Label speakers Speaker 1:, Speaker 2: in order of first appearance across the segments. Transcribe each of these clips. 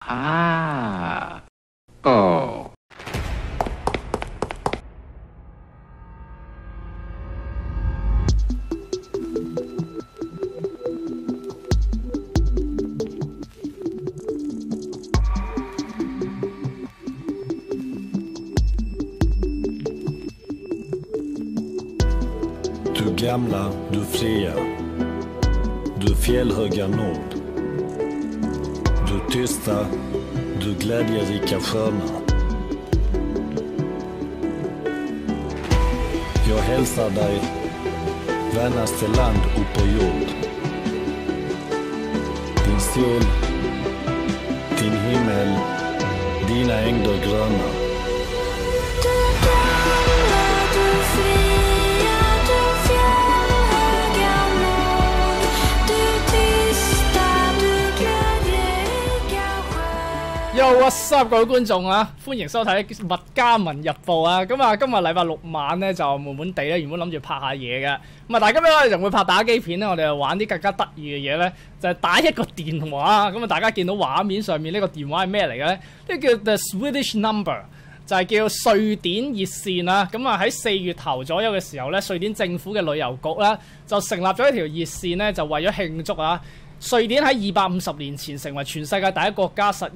Speaker 1: Ah. Oh.
Speaker 2: Du gamla, du fria, du fjällhöga nord. Du tysta, du glädjerika sköna. Jag hälsar dig, vännaste land upp på jord. Din sol, din himmel, dina ängder gröna.
Speaker 3: Yo，what's up 各位觀眾啊，歡迎收睇《麥嘉文日報》啊！咁啊，今日禮拜六晚咧就悶悶地咧，原本諗住拍下嘢嘅，咁啊，但係今日我哋就唔會拍打機片咧，我哋就玩啲更加得意嘅嘢咧，就係打一個電話。咁啊，大家見到畫面上面呢個電話係咩嚟嘅咧？呢個叫 The Swedish Number， 就係叫瑞典熱線啦。咁啊，喺4月頭左右嘅時候咧，瑞典政府嘅旅遊局啦就成立咗一條熱線咧，就為咗慶祝啊！瑞典喺250年前成為全世界第一個國家實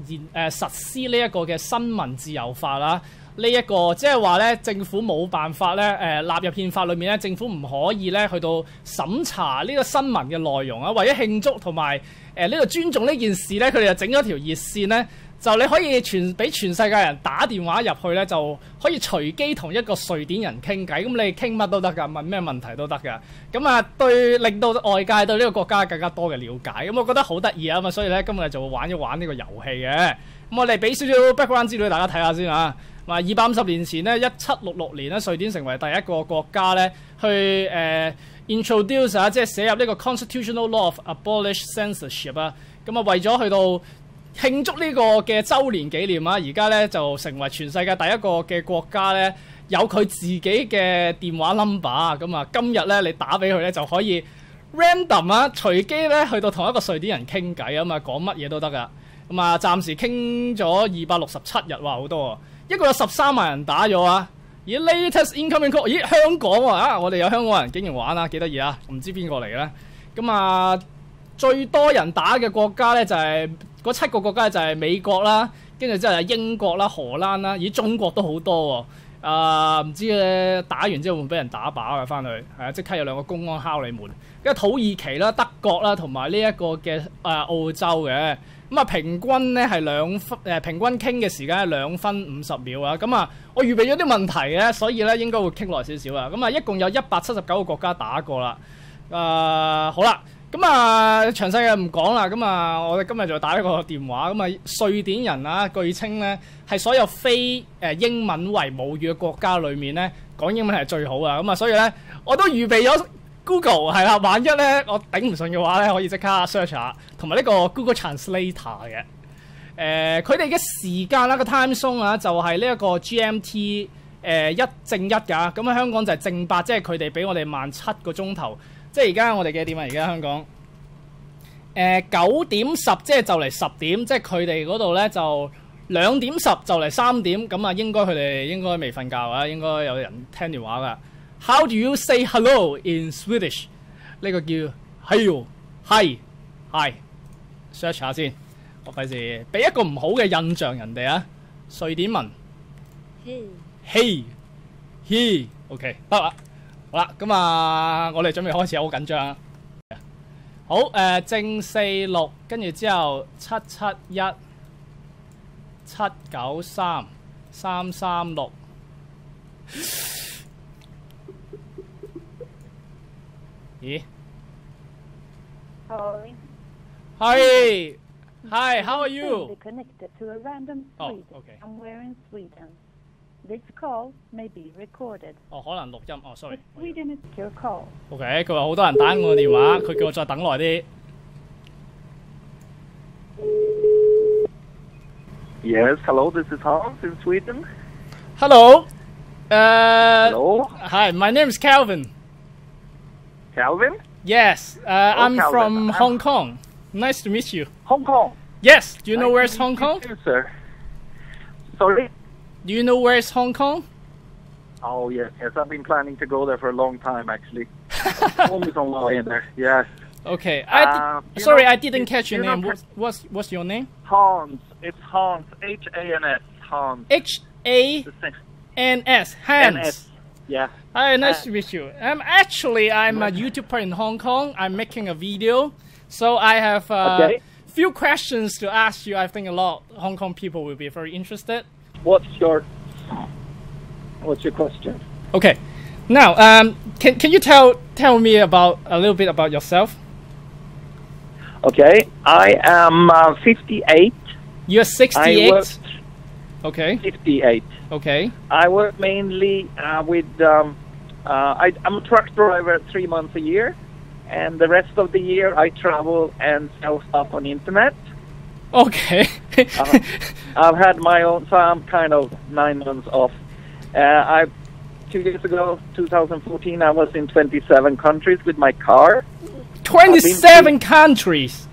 Speaker 3: 施呢一個嘅新聞自由法啦。呢一個即係話咧，政府冇辦法咧納入憲法裏面咧，政府唔可以咧去到審查呢個新聞嘅內容啊。為咗慶祝同埋呢個尊重呢件事咧，佢哋就整咗條熱線咧。就你可以俾全世界人打電話入去咧，就可以隨機同一個瑞典人傾偈。咁你傾乜都得㗎，問咩問題都得㗎。咁啊，令到外界對呢個國家更加多嘅了解。咁我覺得好得意啊嘛，所以咧今日就會玩一玩呢個遊戲嘅。咁我哋俾少少 background 資料大家睇下先啊。250年前咧，1766年咧，瑞典成為第一個國家咧去introduce 啊，即係寫入呢個 constitutional law of abolish censorship 啊。咁啊，為咗去到慶祝呢個嘅週年紀念啊！而家咧就成為全世界第一個嘅國家咧，有佢自己嘅電話 number 啊！咁啊，今日咧你打俾佢咧就可以 random 啊，隨機咧去到同一個瑞典人傾偈啊嘛，講乜嘢都得噶。咁啊，暫時傾咗267日，哇，好多啊！一個有13萬人打咗啊！而 latest incoming call， 咦，香港喎啊！我哋有香港人竟然玩啊，幾得意啊！唔知邊個嚟嘅咧？咁啊，最多人打嘅國家咧就係嗰7個國家就係美國啦，跟住之後係英國啦、荷蘭啦，咦，中國都好多喎。唔知咧打完之後會唔會俾人打靶嘅翻去？係啊，即刻有2個公安敲你門。跟住土耳其啦、德國啦，同埋呢一個嘅澳洲嘅。咁啊，平均咧係平均傾嘅時間係2分50秒啊。咁啊，我預備咗啲問題嘅，所以咧應該會傾耐少少啊。咁啊，一共有179個國家打過啦。好啦。咁啊，詳細嘅唔講啦。咁啊，我哋今日就打一個電話。咁啊，瑞典人啊，據稱咧係所有非英文為母語嘅國家裏面咧，講英文係最好啊。咁啊，所以咧我都預備咗 Google 係啦。萬一咧我頂唔順嘅話咧，可以即刻 search 下，同埋呢個 Google Translator 嘅。佢哋嘅時間啦，個 time zone 啊，就係呢一個 GMT 1正1㗎。咁喺香港就係正8，即係佢哋比我哋慢7個鐘頭。即係而家我哋幾點啊？而家香港9點10，即係就嚟10點，即係佢哋嗰度咧就2點10就嚟3點，咁啊應該佢哋應該未瞓覺啊，應該有人聽電話噶。How do you say hello in Swedish？ 呢個叫 hello，hi，hi。search 下先，我費事俾一個唔好嘅印象人哋啊。瑞典文 ，he，he，he，OK， 得啦。好啦，咁啊，我哋準備開始，好緊張。好，正46，跟住之後771、793、336。咦 ？Hi，Hi，How are you?
Speaker 4: Connected to a random
Speaker 3: Oh,
Speaker 4: street
Speaker 3: okay.
Speaker 4: somewhere in Sweden. This call may be recorded.
Speaker 3: 可能錄音。sorry。
Speaker 4: Sweden is your call.
Speaker 3: OK， 佢話好多人打我電話，佢叫我再等耐啲。
Speaker 5: Yes, hello, this is Hans in Sweden.
Speaker 3: Hello.
Speaker 5: Hello.
Speaker 3: Hi, my name is Calvin.
Speaker 5: Calvin?
Speaker 3: Yes, I'm
Speaker 5: Calvin.
Speaker 3: from Hong Kong. Nice to meet you.
Speaker 5: Hong Kong.
Speaker 3: Yes. Do you know
Speaker 5: Nice
Speaker 3: where's
Speaker 5: to
Speaker 3: Hong
Speaker 5: meet you
Speaker 3: Kong?
Speaker 5: too, sir. Sorry?
Speaker 3: Do you know where's Hong Kong?
Speaker 5: Oh, yes. I've been planning to go there for a long time, actually. Always on my way in there. Yes.
Speaker 3: Okay.
Speaker 5: You know-
Speaker 3: I didn't catch your
Speaker 5: you know-
Speaker 3: name. What's your name?
Speaker 5: Hans. It's Hans. H-A-N-S. Hans.
Speaker 3: H-A-N-S.
Speaker 5: The same.
Speaker 3: Hans.
Speaker 5: N-S. Yeah.
Speaker 3: Hi, nice to meet you. I'm a YouTuber in Hong Kong. I'm making a video, so I have
Speaker 5: Okay.
Speaker 3: few questions to ask you. I think a lot of Hong Kong people will be very interested.
Speaker 5: What's your question?
Speaker 3: Okay, now can you tell me about a little bit about yourself?
Speaker 5: Okay. I am 58.
Speaker 3: You're 68.
Speaker 5: I worked
Speaker 3: Okay.
Speaker 5: 58.
Speaker 3: Okay.
Speaker 5: I work mainly with. I'm a truck driver 3 months a year, and the rest of the year I travel and sell stuff on the internet.
Speaker 3: Okay.
Speaker 5: I've had my own, so I'm kind of 9 months off. 2 years ago, 2014, I was in 27 countries with my car.
Speaker 3: 27 countries.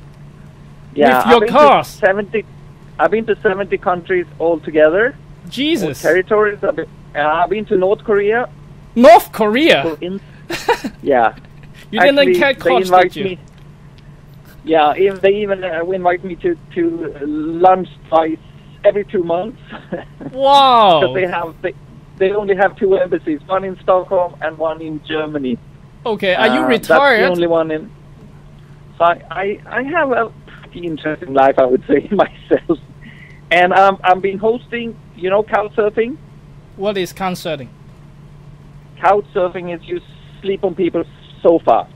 Speaker 5: Yeah,
Speaker 3: With your
Speaker 5: I've been to
Speaker 3: cars.
Speaker 5: 70. I've been to 70 countries altogether.
Speaker 3: Jesus.
Speaker 5: Territories. I've been to North Korea.
Speaker 3: North Korea.
Speaker 5: Yeah.
Speaker 3: You didn't
Speaker 5: Actually,
Speaker 3: get
Speaker 5: they
Speaker 3: caught,
Speaker 5: invite
Speaker 3: did you?
Speaker 5: me. Yeah, they even invite me to lunch twice every 2 months.
Speaker 3: Wow.
Speaker 5: Because they only have 2 embassies, one in Stockholm and one in Germany.
Speaker 3: Okay, are you
Speaker 5: That's
Speaker 3: retired?
Speaker 5: the only one in. So I have a pretty interesting life, I would say, myself. And I've been hosting, couch surfing.
Speaker 3: What is concerning?
Speaker 5: Couch surfing is you sleep on people's sofa.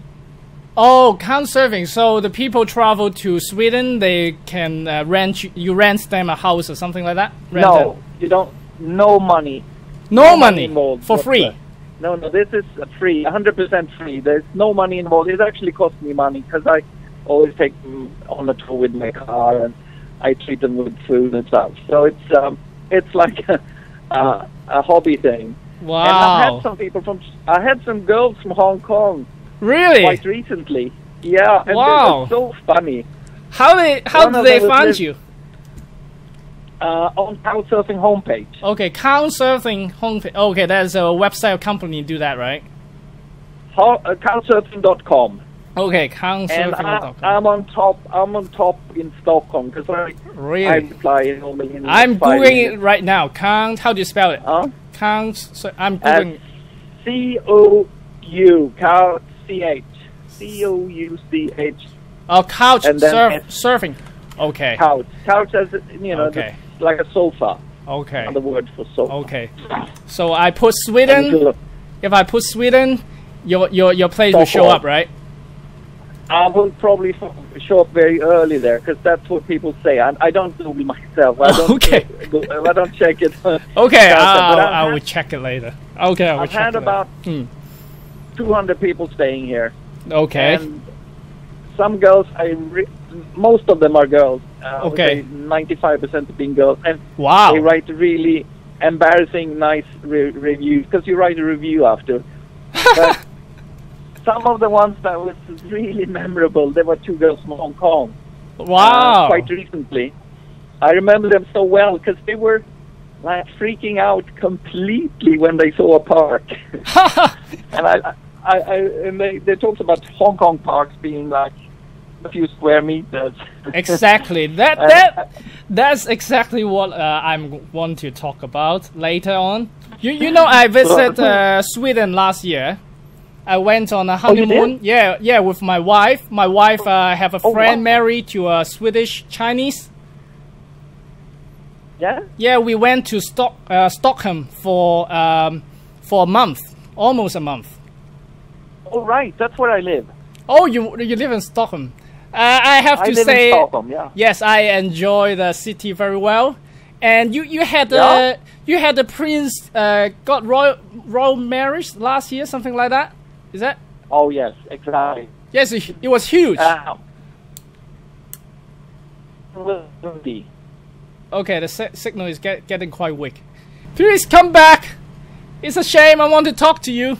Speaker 3: Oh, couch surfing. So the people travel to Sweden, they can rent them a house or something like that?
Speaker 5: No, you don't. No money.
Speaker 3: No money
Speaker 5: involved
Speaker 3: for free.
Speaker 5: whatsoever. No, this is free, 100% free. There's no money involved. It actually costs me money because I always take them on a tour with my car and I treat them with food and stuff. So it's like a hobby thing.
Speaker 3: Wow.
Speaker 5: And I had some girls from Hong Kong
Speaker 3: Really?
Speaker 5: quite recently. Yeah, and
Speaker 3: Wow.
Speaker 5: they were so funny.
Speaker 3: How
Speaker 5: One
Speaker 3: did
Speaker 5: of
Speaker 3: they
Speaker 5: them was
Speaker 3: find
Speaker 5: this-
Speaker 3: you?
Speaker 5: On Couchsurfing homepage.
Speaker 3: Okay, Couchsurfing homepage. Okay, there's a website company do that, right?
Speaker 5: Couchsurfing.com.
Speaker 3: Okay,
Speaker 5: And
Speaker 3: Couchsurfing.com.
Speaker 5: I'm on top. I'm on top in Stockholm because I
Speaker 3: Really?
Speaker 5: reply normally. In
Speaker 3: I'm
Speaker 5: 5
Speaker 3: googling it
Speaker 5: minutes.
Speaker 3: right now. How do you spell it?
Speaker 5: Huh?
Speaker 3: I'm googling.
Speaker 5: COU. Couch CH. COUCH.
Speaker 3: Oh, couch
Speaker 5: and then
Speaker 3: surfing. Okay.
Speaker 5: Couch. Couch as
Speaker 3: Okay.
Speaker 5: like a sofa.
Speaker 3: Okay.
Speaker 5: Another word for sofa.
Speaker 3: Okay. So I put
Speaker 5: And
Speaker 3: Sweden.
Speaker 5: if you look,
Speaker 3: If I put Sweden, your place will show
Speaker 5: Stockholm.
Speaker 3: up, right?
Speaker 5: I will probably show up very early there because that's what people say. I don't Google myself. I don't,
Speaker 3: Okay.
Speaker 5: I don't check it.
Speaker 3: Okay,
Speaker 5: But
Speaker 3: I
Speaker 5: I've
Speaker 3: will check it later. Okay, I will
Speaker 5: I've
Speaker 3: check
Speaker 5: had
Speaker 3: it
Speaker 5: about
Speaker 3: later.
Speaker 5: 200 people staying here.
Speaker 3: Okay.
Speaker 5: And some girls, most of them are girls. I would
Speaker 3: Okay.
Speaker 5: say 95% of being girls. And
Speaker 3: Wow.
Speaker 5: they write really embarrassing, nice reviews because you write a review after. But some of the ones that was really memorable, there were 2 girls from Hong Kong.
Speaker 3: Wow.
Speaker 5: Quite recently. I remember them so well because they were like freaking out completely when they saw a park. And and they talked about Hong Kong parks being like a few square meters.
Speaker 3: Exactly. That's exactly what I want to talk about later on. You know, I visited Sweden last year. I went on a
Speaker 5: you
Speaker 3: honeymoon.
Speaker 5: did?
Speaker 3: Yeah, with my wife. My wife have a
Speaker 5: Oh,
Speaker 3: friend
Speaker 5: wow.
Speaker 3: married to a Swedish Chinese.
Speaker 5: Yeah?
Speaker 3: Yeah, we went to Stockholm for a month, almost a month.
Speaker 5: Oh, right. That's where I live.
Speaker 3: Oh, you live in Stockholm. I have to
Speaker 5: I live
Speaker 3: say,
Speaker 5: in Stockholm, yeah.
Speaker 3: yes, I enjoy the city very well. And you had
Speaker 5: Yeah?
Speaker 3: the prince got royal marriage last year, something like that. Is that?
Speaker 5: Oh, yes, exactly.
Speaker 3: Yes, it was huge. Okay, the signal is getting quite weak. Please come back. It's a shame. I want to talk to you.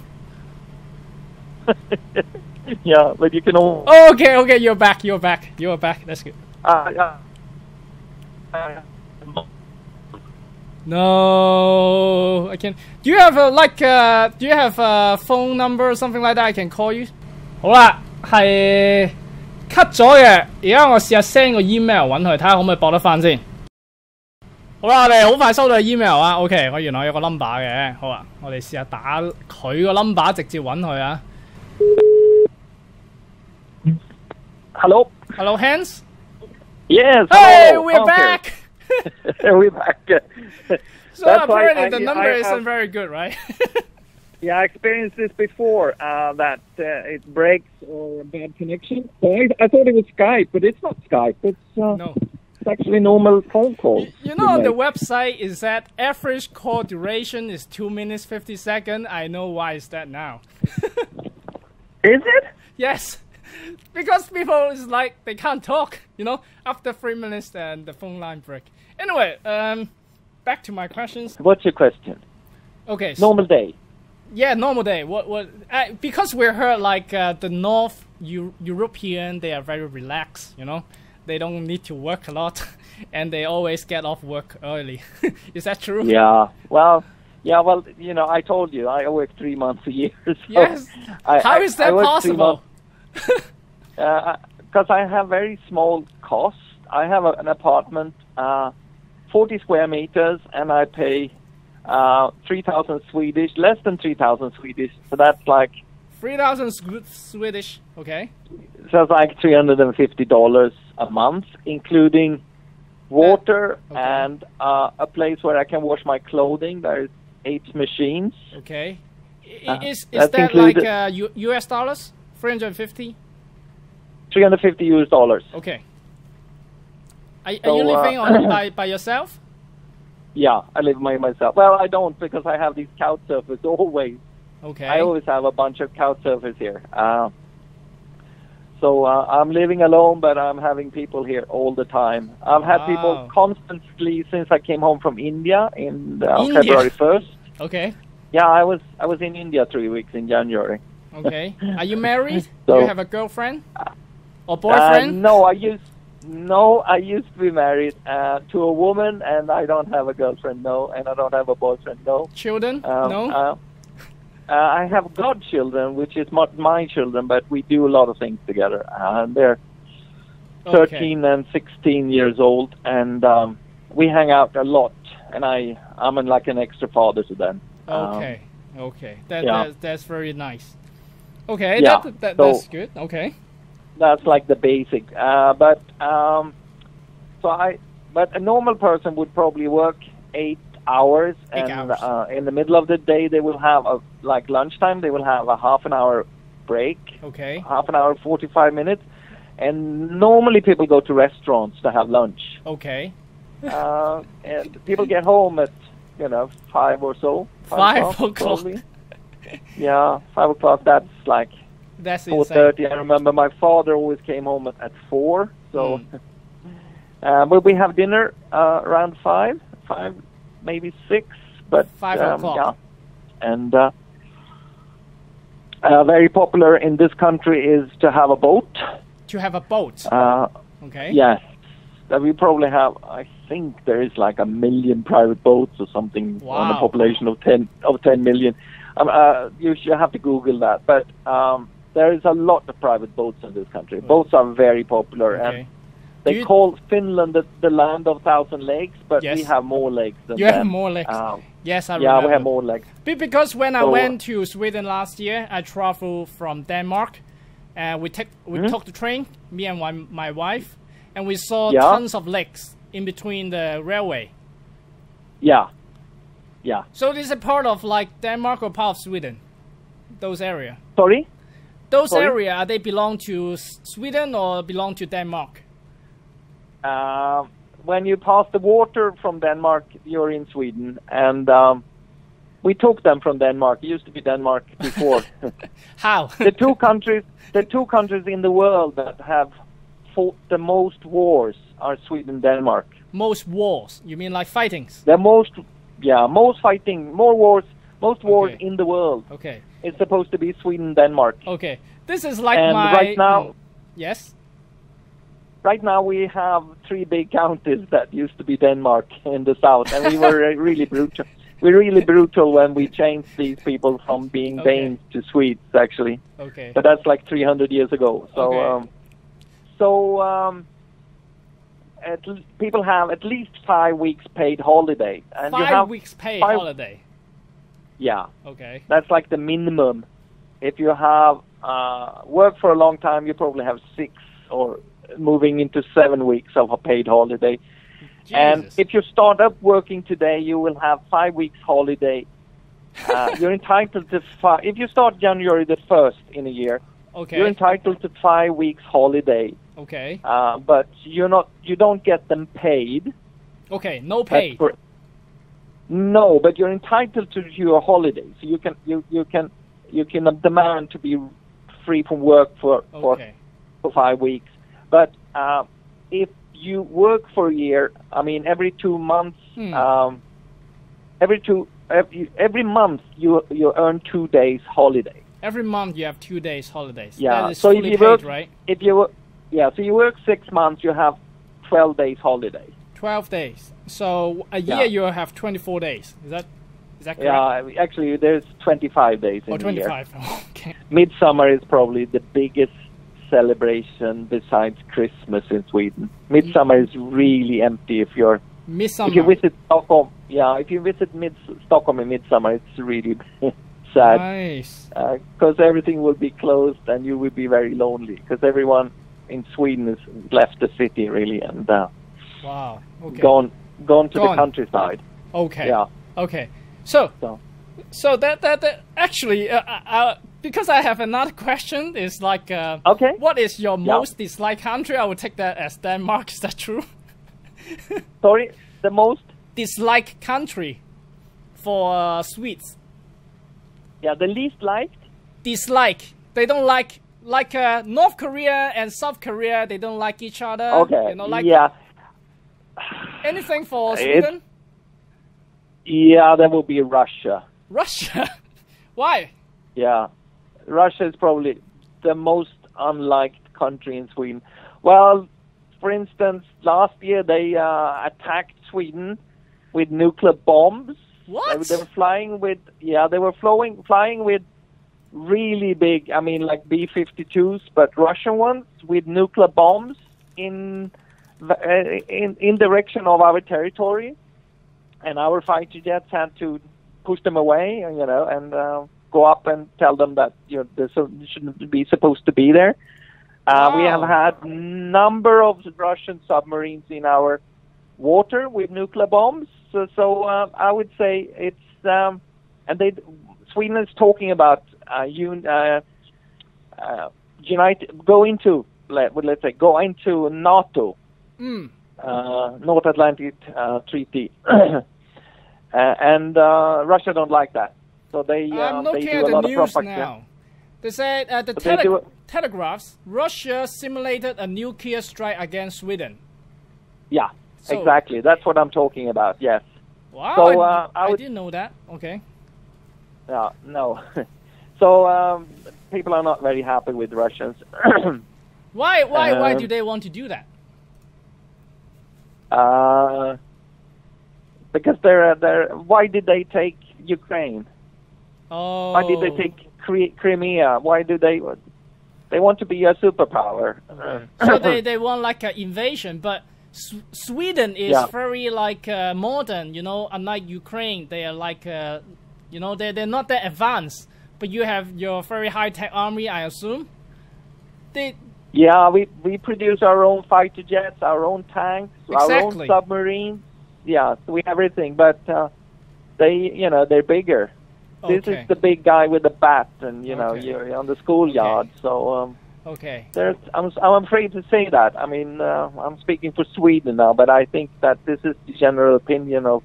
Speaker 5: Yeah, but you can all.
Speaker 3: Okay, you're back. That's good. No, I can't. Do you have a do you have a phone number or something like that I can call you? 好啦，係 cut 咗嘅。而家我試下 send 個 email 揾佢，睇下可唔可以駁得翻先。好啦，我哋好快收到 email 啊。OK， 我原來有個 number 嘅。好啊，我哋試下打佢個 number 直接揾佢啊。
Speaker 5: Hello.
Speaker 3: Hello, Hans.
Speaker 5: Yes.
Speaker 3: Hey,
Speaker 5: hello.
Speaker 3: we're
Speaker 5: Okay.
Speaker 3: back.
Speaker 5: We're back.
Speaker 3: So
Speaker 5: That's
Speaker 3: apparently
Speaker 5: why
Speaker 3: the number isn't very good, right?
Speaker 5: Yeah, I experienced this before, that it breaks or a bad connection. So I thought it was Skype, but it's not Skype. It's
Speaker 3: No.
Speaker 5: it's actually normal phone call.
Speaker 3: You know, on the website is that average call duration is 2 minutes 50 seconds. I know why is that now.
Speaker 5: Is it?
Speaker 3: Yes, because people is like they can't talk. You know, after 3 minutes, then the phone line break. Anyway, back to my questions.
Speaker 5: What's your question?
Speaker 3: Okay.
Speaker 5: Normal day.
Speaker 3: Yeah, normal day. What? Because we heard like the North European, they are very relaxed. You know, they don't need to work a lot, and they always get off work early. Is that true?
Speaker 5: Yeah. Well, you know, I told you I work 3 months a year. So
Speaker 3: Yes. How is that
Speaker 5: I work 3
Speaker 3: possible?
Speaker 5: Because I have very small costs. I have an apartment, 40 square meters, and I pay 3,000 Swedish, less than 3,000 Swedish. So that's like
Speaker 3: 3,000 Swedish. Okay.
Speaker 5: so it's like $350 a month, including water
Speaker 3: Okay.
Speaker 5: and a place where I can wash my clothing. There's 8 machines.
Speaker 3: Okay. Is
Speaker 5: that's
Speaker 3: that like
Speaker 5: included.
Speaker 3: US dollars? 350?
Speaker 5: $350.
Speaker 3: Okay. Are
Speaker 5: So,
Speaker 3: you living on by yourself?
Speaker 5: Yeah, I live by myself. Well, I don't because I have these couch surfers always.
Speaker 3: Okay.
Speaker 5: I always have a bunch of couch surfers here. So I'm living alone, but I'm having people here all the time. I've had
Speaker 3: Wow.
Speaker 5: people constantly since I came home from India in
Speaker 3: India?
Speaker 5: February 1st.
Speaker 3: Okay.
Speaker 5: Yeah, I was in India 3 weeks in January.
Speaker 3: Okay. Are you married? Do
Speaker 5: So-
Speaker 3: you have a girlfriend or boyfriend?
Speaker 5: No, I used to be married to a woman, and I don't have a girlfriend. No, and I don't have a boyfriend. No.
Speaker 3: Children?
Speaker 5: Um,
Speaker 3: No.
Speaker 5: I have godchildren, which is not my children, but we do a lot of things together. They're 13 and 16 years old, and we hang out a lot. And I'm like an extra father to them.
Speaker 3: Okay. Okay.
Speaker 5: yeah.
Speaker 3: That's very nice. Okay.
Speaker 5: Yeah,
Speaker 3: That's
Speaker 5: so-
Speaker 3: good. Okay.
Speaker 5: That's like the basic. But a normal person would probably work 8 hours,
Speaker 3: 8
Speaker 5: and
Speaker 3: hours.
Speaker 5: in the middle of the day they will have like lunchtime. They will have a half an hour break,
Speaker 3: Okay.
Speaker 5: half an hour, 45 minutes, and normally people go to restaurants to have lunch.
Speaker 3: Okay.
Speaker 5: And people get home at 5 or so.
Speaker 3: 5 o'clock.
Speaker 5: probably. Yeah, 5 o'clock. That's like
Speaker 3: That's insane.
Speaker 5: 4:30. I remember my father always came home at 4. So, but we have dinner around 5, maybe 6. But
Speaker 3: 5 o'clock.
Speaker 5: yeah, and very popular in this country is to have a boat.
Speaker 3: To have a boat. Okay.
Speaker 5: Yes, we probably have. I think there is like 1 million private boats or something on a
Speaker 3: Wow.
Speaker 5: population of 10 million. You should have to Google that, but there is a lot of private boats in this country. Boats are very popular,
Speaker 3: Okay.
Speaker 5: and they
Speaker 3: Do you-
Speaker 5: call Finland the land of 1,000 lakes, but
Speaker 3: Yes.
Speaker 5: we have more lakes than
Speaker 3: You
Speaker 5: them.
Speaker 3: have more lakes. Yes, I
Speaker 5: Yeah,
Speaker 3: remember.
Speaker 5: we have more lakes.
Speaker 3: Because when I
Speaker 5: So,
Speaker 3: went to Sweden last year, I traveled from Denmark, and we took the train, me and my wife, and we saw
Speaker 5: Yeah.
Speaker 3: tons of lakes in between the railway.
Speaker 5: Yeah, yeah.
Speaker 3: So this is a part of like Denmark or part of Sweden, those area.
Speaker 5: Sorry.
Speaker 3: Those
Speaker 5: Sorry?
Speaker 3: area, are they belong to Sweden or belong to Denmark?
Speaker 5: When you pass the water from Denmark, you're in Sweden, and we took them from Denmark. It used to be Denmark before.
Speaker 3: How?
Speaker 5: the two countries in the world that have fought the most wars are Sweden and Denmark.
Speaker 3: Most wars? You mean like fightings?
Speaker 5: The most fighting, most wars
Speaker 3: Okay.
Speaker 5: in the world.
Speaker 3: Okay.
Speaker 5: It's supposed to be Sweden and Denmark.
Speaker 3: Okay. This is like
Speaker 5: And
Speaker 3: my...
Speaker 5: right now-
Speaker 3: Yes?
Speaker 5: right now we have 3 big counties that used to be Denmark in the south, and we were really brutal. We're really brutal when we changed these people from being Danes to Swedes, actually.
Speaker 3: Okay.
Speaker 5: But that's like 300 years ago. So, people have at least 5 weeks paid holiday, and
Speaker 3: 5 weeks paid holiday.
Speaker 5: Yeah.
Speaker 3: Okay.
Speaker 5: That's like the minimum. If you have worked for a long time, you probably have 6 or moving into 7 weeks of a paid holiday.
Speaker 3: Jesus.
Speaker 5: And if you start up working today, you will have 5 weeks holiday. You're entitled to if you start January the 1st in a year, you're entitled to 5 weeks holiday.
Speaker 3: Okay.
Speaker 5: But you don't get them paid.
Speaker 3: Okay, no pay.
Speaker 5: No, but you're entitled to your holiday. So you can demand to be free from work for 5 weeks. But if you work for a year, I mean, every 2 months, every month you earn 2 days holiday.
Speaker 3: Every month you have 2 days holidays.
Speaker 5: Yeah.
Speaker 3: That is
Speaker 5: So
Speaker 3: fully
Speaker 5: if you
Speaker 3: paid,
Speaker 5: work,
Speaker 3: right?
Speaker 5: so you work 6 months, you have 12 days holiday.
Speaker 3: 12 days. So a year you have 24 days. Is that correct?
Speaker 5: Yeah, actually there's 25 days in a year.
Speaker 3: 25. Okay.
Speaker 5: Midsummer is probably the biggest celebration besides Christmas in Sweden. Midsummer is really empty if you visit Stockholm. Yeah, if you visit Stockholm in midsummer, it's really sad.
Speaker 3: Nice.
Speaker 5: Because everything will be closed and you will be very lonely because everyone in Sweden has left the city really and
Speaker 3: wow. Okay.
Speaker 5: gone to the countryside.
Speaker 3: Okay.
Speaker 5: Yeah.
Speaker 3: Okay. So that actually because I have another question is like what is your most disliked country? I would take that as Denmark. Is that true?
Speaker 5: Sorry, the most
Speaker 3: disliked country for Swedes.
Speaker 5: Yeah, the least liked.
Speaker 3: Dislike. They don't like North Korea and South Korea. They don't like each other.
Speaker 5: Okay.
Speaker 3: You know, like
Speaker 5: yeah.
Speaker 3: Anything for Sweden?
Speaker 5: Yeah, that would be Russia.
Speaker 3: Russia? Why?
Speaker 5: Yeah. Russia is probably the most unliked country in Sweden. Well, for instance, last year they attacked Sweden with nuclear bombs.
Speaker 3: What?
Speaker 5: They were flying with flying with really big, I mean like B-52s, but Russian ones with nuclear bombs in direction of our territory. And our fighter jets had to push them away, and go up and tell them that they shouldn't be supposed to be there. We have had number of Russian submarines in our water with nuclear bombs. So I would say it's Sweden is talking about go into NATO. North Atlantic Treaty, and Russia don't like that, so they do a lot of propaganda.
Speaker 3: Now. They said telegraphs Russia simulated a nuclear strike against Sweden.
Speaker 5: Yeah, exactly. That's what I'm talking about. Yes.
Speaker 3: Wow.
Speaker 5: So
Speaker 3: I didn't know that. Okay.
Speaker 5: Yeah. No. So people are not very happy with Russians.
Speaker 3: Why do they want to do that?
Speaker 5: Because they're. Why did they take Ukraine?
Speaker 3: Oh.
Speaker 5: Why did they take Crimea? Why do they? They want to be a superpower.
Speaker 3: So they want like an invasion, but Sweden is very like modern. Unlike Ukraine, they are like they're not that advanced. But you have your very high tech army, I assume.
Speaker 5: Yeah, we produce our own fighter jets, our own tanks, our own submarines. Yeah, so we have everything, but they're bigger.
Speaker 3: Okay.
Speaker 5: This is the big guy with the bat, and you're on the schoolyard.
Speaker 3: Okay.
Speaker 5: So
Speaker 3: okay.
Speaker 5: I'm afraid to say that. I mean, I'm speaking for Sweden now, but I think that this is the general opinion of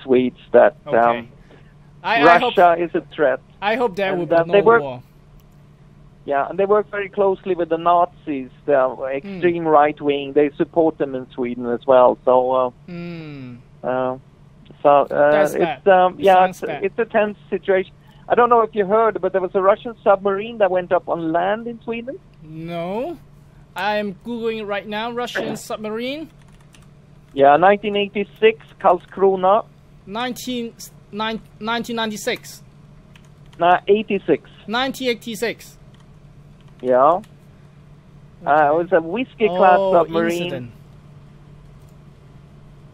Speaker 5: Swedes that Russia is a threat.
Speaker 3: I hope there will be no war.
Speaker 5: Yeah, and they work very closely with the Nazis, the extreme right wing. They support them in Sweden as well. So, it's a tense situation. I don't know if you heard, but there was a Russian submarine that went up on land in Sweden.
Speaker 3: No, I'm googling right now. Russian submarine.
Speaker 5: Yeah, 1986, Karlskrona.
Speaker 3: 1996.
Speaker 5: 86.
Speaker 3: 1986.
Speaker 5: Yeah. It was a whiskey-class submarine.
Speaker 3: Incident.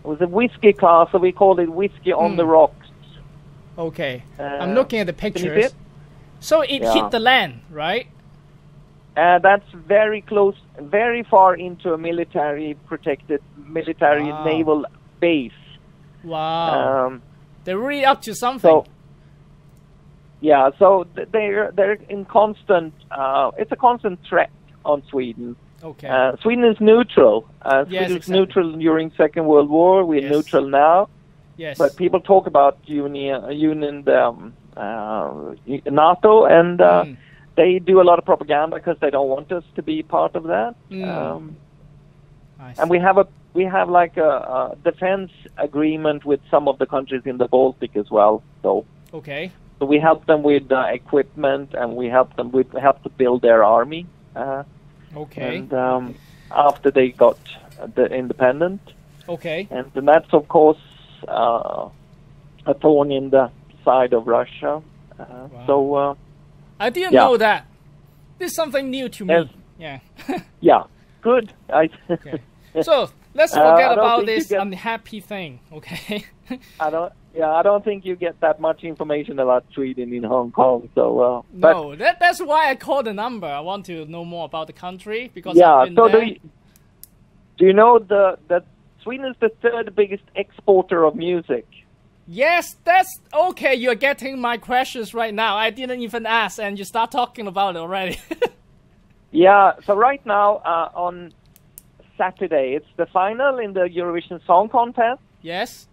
Speaker 5: It was a whiskey class, so we called it Whiskey on the Rocks.
Speaker 3: Okay. I'm looking at the
Speaker 5: Can you see
Speaker 3: pictures.
Speaker 5: it?
Speaker 3: So it
Speaker 5: Yeah.
Speaker 3: hit the land, right?
Speaker 5: That's very close, very far into a military-protected,
Speaker 3: Wow.
Speaker 5: naval base.
Speaker 3: Wow. They're really up to something.
Speaker 5: So, yeah, so they're in constant. It's a constant threat on Sweden.
Speaker 3: okay.
Speaker 5: Sweden is neutral.
Speaker 3: Yes,
Speaker 5: Sweden is
Speaker 3: exactly.
Speaker 5: neutral during Second World War. We're
Speaker 3: Yes.
Speaker 5: neutral now,
Speaker 3: yes.
Speaker 5: but people talk about NATO, and they do a lot of propaganda because they don't want us to be part of that.
Speaker 3: I see.
Speaker 5: And we have like a defense agreement with some of the countries in the Baltic as well. So
Speaker 3: Okay.
Speaker 5: we help them with equipment, and we help to build their army.
Speaker 3: Okay.
Speaker 5: And after they got the independent,
Speaker 3: Okay.
Speaker 5: and that's of course a thorn in the side of Russia. So
Speaker 3: I didn't
Speaker 5: yeah.
Speaker 3: know that. This is something new to me.
Speaker 5: Yes.
Speaker 3: Yeah.
Speaker 5: yeah, good.
Speaker 3: Okay. So let's
Speaker 5: I
Speaker 3: forget
Speaker 5: don't
Speaker 3: about
Speaker 5: think you
Speaker 3: this
Speaker 5: get-
Speaker 3: unhappy thing. Okay.
Speaker 5: I don't think you get that much information about Sweden in Hong Kong. So but
Speaker 3: No, that's why I called the number. I want to know more about the country because
Speaker 5: yeah.
Speaker 3: I've been
Speaker 5: So
Speaker 3: there.
Speaker 5: do you know that Sweden is the third biggest exporter of music?
Speaker 3: Yes, that's okay. You're getting my questions right now. I didn't even ask, and you start talking about it already.
Speaker 5: Yeah. So right now on Saturday, it's the final in the Eurovision Song Contest.
Speaker 3: Yes.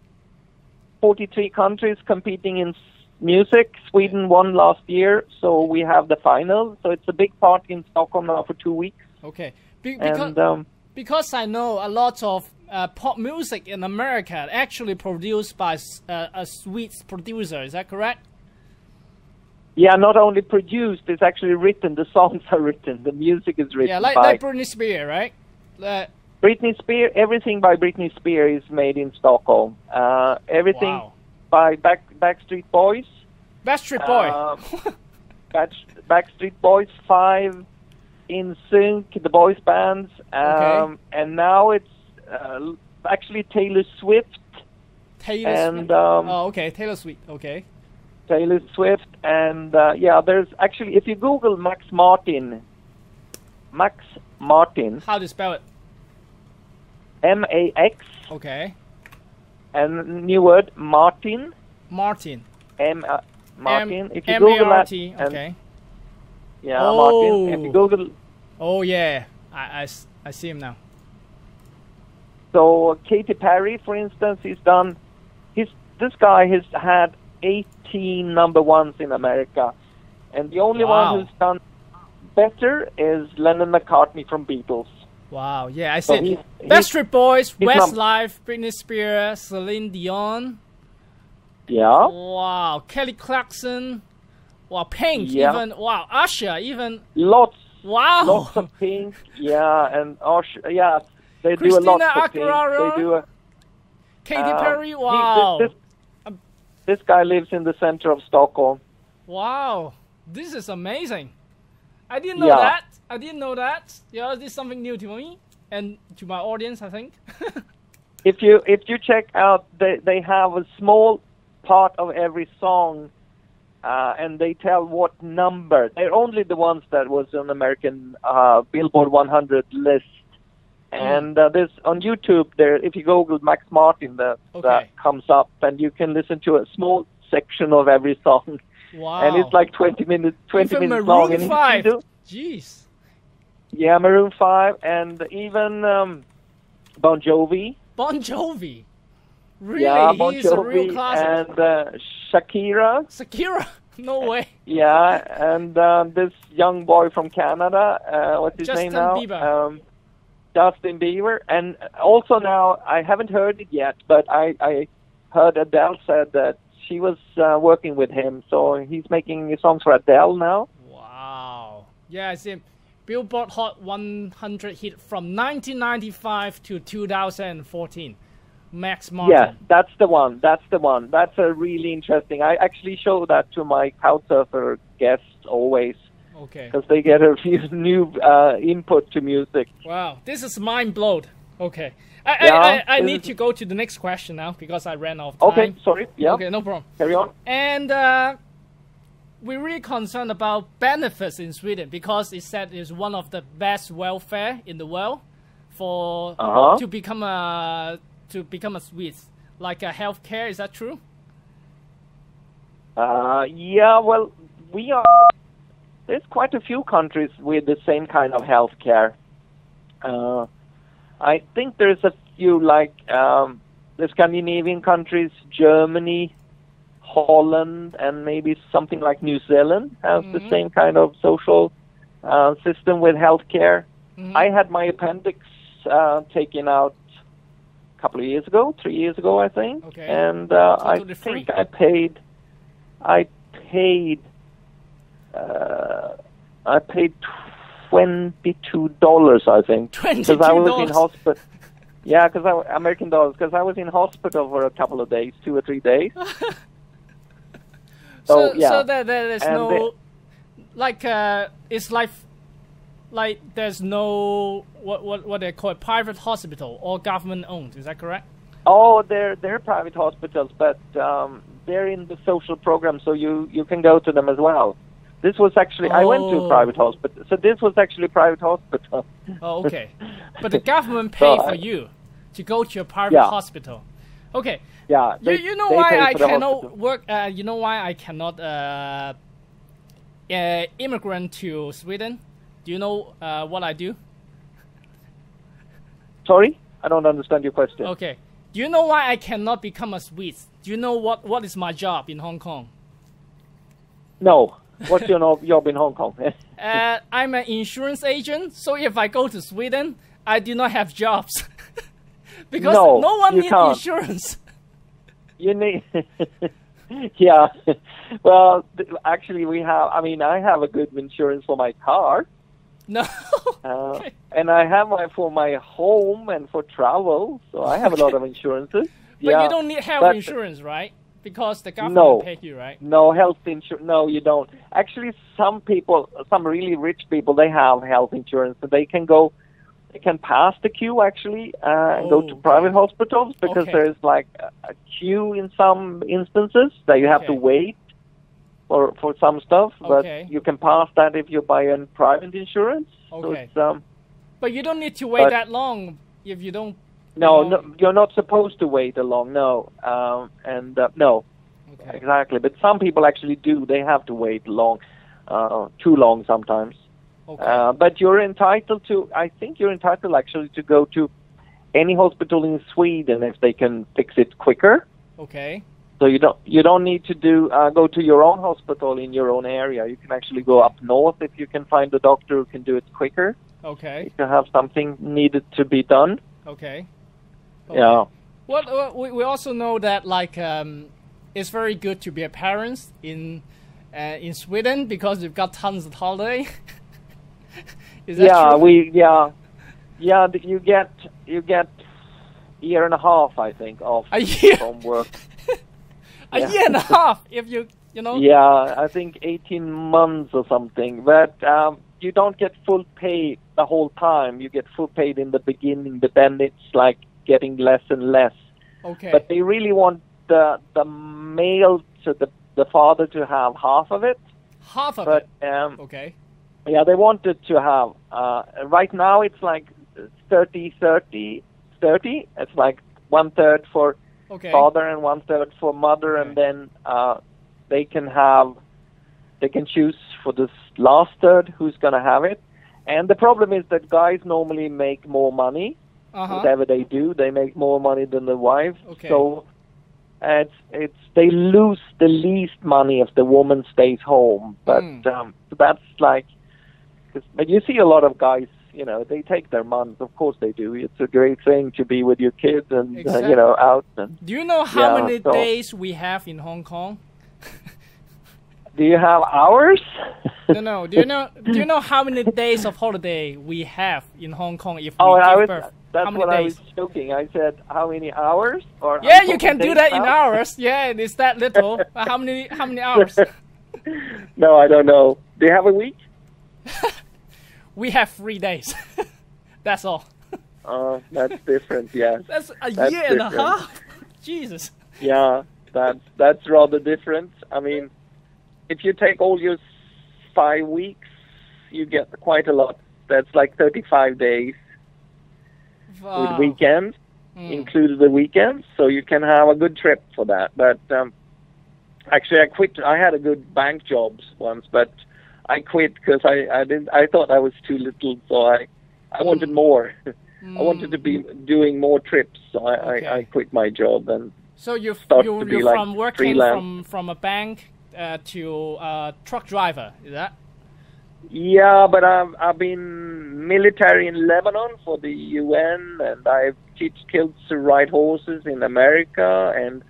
Speaker 5: 43 countries competing in music. Sweden won last year, so we have the final. So it's a big party in Stockholm now for 2 weeks.
Speaker 3: Okay.
Speaker 5: And
Speaker 3: Because I know a lot of pop music in America actually produced by a Swedes producer. Is that correct?
Speaker 5: yeah, not only produced, it's actually written. The songs are written. The music is written
Speaker 3: Yeah, like
Speaker 5: by
Speaker 3: Britney Spears, right?
Speaker 5: Britney Spears. Everything by Britney Spears is made in Stockholm. Everything
Speaker 3: Wow.
Speaker 5: by Backstreet Boys.
Speaker 3: Backstreet Boy.
Speaker 5: Backstreet Boys, 5, In Sync, the boys bands,
Speaker 3: Okay.
Speaker 5: and now it's actually Taylor Swift.
Speaker 3: Taylor
Speaker 5: and,
Speaker 3: Swift. Oh, okay. Taylor Swift. Okay.
Speaker 5: Taylor Swift, and there's actually, if you Google Max Martin,
Speaker 3: How to spell it?
Speaker 5: MAX,
Speaker 3: Okay.
Speaker 5: and new word Martin,
Speaker 3: Martin.
Speaker 5: Martin. If you Google that,
Speaker 3: M-A-R-T.
Speaker 5: and-
Speaker 3: Okay.
Speaker 5: yeah,
Speaker 3: Oh.
Speaker 5: Martin. If you Google,
Speaker 3: Oh yeah. I see him now.
Speaker 5: so Katy Perry, for instance, this guy has had 18 number ones in America, and the only
Speaker 3: Wow.
Speaker 5: one who's done better is Lennon McCartney from Beatles.
Speaker 3: Wow. Yeah, I
Speaker 5: So
Speaker 3: see.
Speaker 5: he's-
Speaker 3: Backstreet Boys,
Speaker 5: he's
Speaker 3: Westlife, Britney Spears, Celine Dion.
Speaker 5: Yeah.
Speaker 3: Wow. Kelly Clarkson. Wow. Pink.
Speaker 5: Yeah.
Speaker 3: Even. Wow. Usher. Even.
Speaker 5: Lots
Speaker 3: Wow.
Speaker 5: of Pink, yeah, and Usher, yeah, they do a
Speaker 3: Christina
Speaker 5: lot for Pink.
Speaker 3: Aguilera.
Speaker 5: They do a,
Speaker 3: Katy Perry. Wow.
Speaker 5: This guy lives in the center of Stockholm.
Speaker 3: Wow. This is amazing. I didn't know
Speaker 5: Yeah.
Speaker 3: that. I didn't know that. Yeah, this is something new to me and to my audience, I think.
Speaker 5: If you check out, they have a small part of every song, and they tell what number. They're only the ones that was on American Billboard 100 list. And there's on YouTube there. If you Google Max Martin, that comes up, and you can listen to a small section of every song.
Speaker 3: Wow.
Speaker 5: And it's like 20 minutes
Speaker 3: Even
Speaker 5: long. And
Speaker 3: Maroon
Speaker 5: you
Speaker 3: 5.
Speaker 5: do-
Speaker 3: Jeez.
Speaker 5: Yeah, Maroon 5, and even Bon Jovi.
Speaker 3: Bon Jovi. Really?
Speaker 5: Yeah, Bon
Speaker 3: He's a real
Speaker 5: Jovi
Speaker 3: classic.
Speaker 5: and Shakira.
Speaker 3: Shakira. No way.
Speaker 5: Yeah, and this young boy from Canada. What's his name now?
Speaker 3: Justin Bieber.
Speaker 5: Justin Bieber. And also now, I haven't heard it yet, but I heard Adele said that she was working with him. So he's making songs for Adele now.
Speaker 3: Wow. Yeah, I see him. Billboard Hot 100 hit from 1995 to 2014. Max Martin.
Speaker 5: Yeah, that's the one. That's the one. That's a really interesting. I actually show that to my Couchsurfer guests always
Speaker 3: Okay.
Speaker 5: because they get a few new input to music.
Speaker 3: Wow, this is mind blowed. Okay.
Speaker 5: Yeah,
Speaker 3: I
Speaker 5: this
Speaker 3: need
Speaker 5: is-
Speaker 3: to go to the next question now because I ran out of time.
Speaker 5: Okay, sorry. Yeah,
Speaker 3: Okay, no problem.
Speaker 5: carry on.
Speaker 3: And we're really concerned about benefits in Sweden because it said it's one of the best welfare in the world for
Speaker 5: Uh-huh.
Speaker 3: to become a Swiss, like a healthcare. Is that true?
Speaker 5: Yeah, well, we are. There's quite a few countries with the same kind of healthcare. I think there's a few like the Scandinavian countries, Germany, Holland, and maybe something like New Zealand has the same kind of social system with healthcare. I had my appendix taken out a couple of years ago, 3 years ago, I think.
Speaker 3: Okay.
Speaker 5: And I
Speaker 3: Totally free.
Speaker 5: think I paid $22, I think, because I was in
Speaker 3: $22?
Speaker 5: hospital. Yeah, because American dollars, because I was in hospital for a couple of days, 2 or 3 days.
Speaker 3: So
Speaker 5: yeah.
Speaker 3: there's
Speaker 5: And
Speaker 3: no it's like there's no what they call it, private hospital or government owned. Is that correct?
Speaker 5: Oh, they're private hospitals, but they're in the social program, so you can go to them as well. This was actually I went to a private hospital, so this was actually a private hospital.
Speaker 3: Oh, okay. But the government pay
Speaker 5: So
Speaker 3: for you to go to a private
Speaker 5: Yeah.
Speaker 3: hospital. Okay.
Speaker 5: Yeah,
Speaker 3: You know
Speaker 5: they
Speaker 3: why
Speaker 5: pay
Speaker 3: I
Speaker 5: for the
Speaker 3: cannot
Speaker 5: hospital.
Speaker 3: work? You know why I cannot immigrant to Sweden? Do you know what I do?
Speaker 5: Sorry, I don't understand your question.
Speaker 3: Okay. Do you know why I cannot become a Swiss? Do you know what is my job in Hong Kong?
Speaker 5: No, what's your job in Hong Kong?
Speaker 3: I'm an insurance agent, so if I go to Sweden, I do not have jobs because
Speaker 5: No,
Speaker 3: no one
Speaker 5: you
Speaker 3: needs
Speaker 5: can't.
Speaker 3: insurance.
Speaker 5: You need, yeah. Well, actually, we have. I mean, I have a good insurance for my car,
Speaker 3: No.
Speaker 5: and I have for my home and for travel. So I have a lot of insurances.
Speaker 3: But you don't need health
Speaker 5: but-
Speaker 3: insurance, right? Because the government
Speaker 5: No.
Speaker 3: pay you, right?
Speaker 5: No health insurance. No, you don't. Actually, some people, some really rich people, they have health insurance, so they can go. They can pass the queue actually and go to
Speaker 3: Oh,
Speaker 5: private hospitals because
Speaker 3: Okay.
Speaker 5: there's like a queue in some instances that you have to
Speaker 3: Okay.
Speaker 5: wait for some stuff. But
Speaker 3: Okay.
Speaker 5: you can pass that if you buy a private insurance. So
Speaker 3: Okay.
Speaker 5: it's,
Speaker 3: But you don't need to wait
Speaker 5: But-
Speaker 3: that long if you don't.
Speaker 5: no,
Speaker 3: No.
Speaker 5: no, you're not supposed to wait along. No, no,
Speaker 3: Okay.
Speaker 5: exactly. But some people actually do. They have to wait long, too long sometimes.
Speaker 3: Okay.
Speaker 5: But you're entitled to. I think you're entitled actually to go to any hospital in Sweden if they can fix it quicker.
Speaker 3: Okay.
Speaker 5: So you don't need to go to your own hospital in your own area. You can actually go up north if you can find a doctor who can do it quicker.
Speaker 3: Okay.
Speaker 5: If you have something needed to be done.
Speaker 3: Okay.
Speaker 5: Yeah.
Speaker 3: Well, we also know that it's very good to be a parent in Sweden because we've got tons of holiday. Is that true?
Speaker 5: You get year and a half, I think, off
Speaker 3: A year?
Speaker 5: from work.
Speaker 3: A
Speaker 5: Yeah.
Speaker 3: year and a half if you know.
Speaker 5: Yeah, I think 18 months or something. But you don't get full pay the whole time. You get full paid in the beginning, but then it's like getting less and less.
Speaker 3: Okay.
Speaker 5: But they really want the male to the father to have half of it.
Speaker 3: half of
Speaker 5: But
Speaker 3: it. Okay.
Speaker 5: yeah, they wanted to have. Right now it's like 30-30. It's like 1/3 for
Speaker 3: Okay.
Speaker 5: father and 1/3 for mother, and then they can choose for this last third who's going to have it. And the problem is that guys normally make more money.
Speaker 3: Uh-huh.
Speaker 5: Whatever they do, they make more money than the wife.
Speaker 3: Okay.
Speaker 5: So they lose the least money if the woman stays home. But that's like, but you see a lot of guys, they take their months. Of course they do. It's a great thing to be with your kids and
Speaker 3: Exactly.
Speaker 5: out. And
Speaker 3: Do you know how
Speaker 5: Yeah,
Speaker 3: many
Speaker 5: so-
Speaker 3: days we have in Hong Kong?
Speaker 5: Do you have hours?
Speaker 3: No. Do you know how many days of holiday we have in Hong Kong if we
Speaker 5: Oh,
Speaker 3: give birth?
Speaker 5: that's
Speaker 3: How many
Speaker 5: what I
Speaker 3: days?
Speaker 5: was joking. I said, how many hours? Or
Speaker 3: Yeah,
Speaker 5: how
Speaker 3: you can
Speaker 5: many
Speaker 3: do
Speaker 5: days
Speaker 3: that in
Speaker 5: now?
Speaker 3: hours. Yeah, it's that little. How many hours?
Speaker 5: No, I don't know. Do you have a week?
Speaker 3: We have 3 days. That's all.
Speaker 5: That's different. Yeah.
Speaker 3: That's a
Speaker 5: That's
Speaker 3: year and a
Speaker 5: different.
Speaker 3: half. Jesus.
Speaker 5: Yeah, that's rather different. I mean, if you take all your 5 weeks, you get quite a lot. That's like 35 days
Speaker 3: Wow.
Speaker 5: with weekends, included the weekends, so you can have a good trip for that. But actually, I quit. I had a good bank jobs once, but I quit because I thought I was too little, so I wanted more. I wanted to be doing more trips, so I quit my job and.
Speaker 3: So you're
Speaker 5: be like
Speaker 3: from working
Speaker 5: freelance.
Speaker 3: from a bank to a truck driver, is that?
Speaker 5: Yeah, but I've been military in Lebanon for the UN, and I've teach kids to ride horses in America, and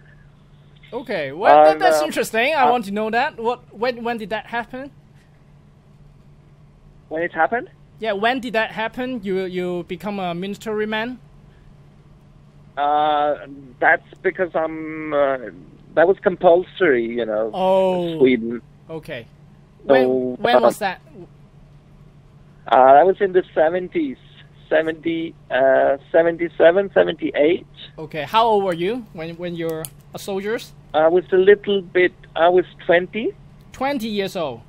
Speaker 3: Okay, well that's
Speaker 5: uh,
Speaker 3: interesting. I want to know that. When did that happen?
Speaker 5: when it happened,
Speaker 3: Yeah, when did that happen? You become a military man?
Speaker 5: that's because that was compulsory, you know,
Speaker 3: Oh.
Speaker 5: in Sweden.
Speaker 3: Okay.
Speaker 5: So,
Speaker 3: When was that?
Speaker 5: That was in the 70s, 77, 78.
Speaker 3: Okay, how old were you when you're a soldier?
Speaker 5: I was a little bit, I was 20.
Speaker 3: 20 years old.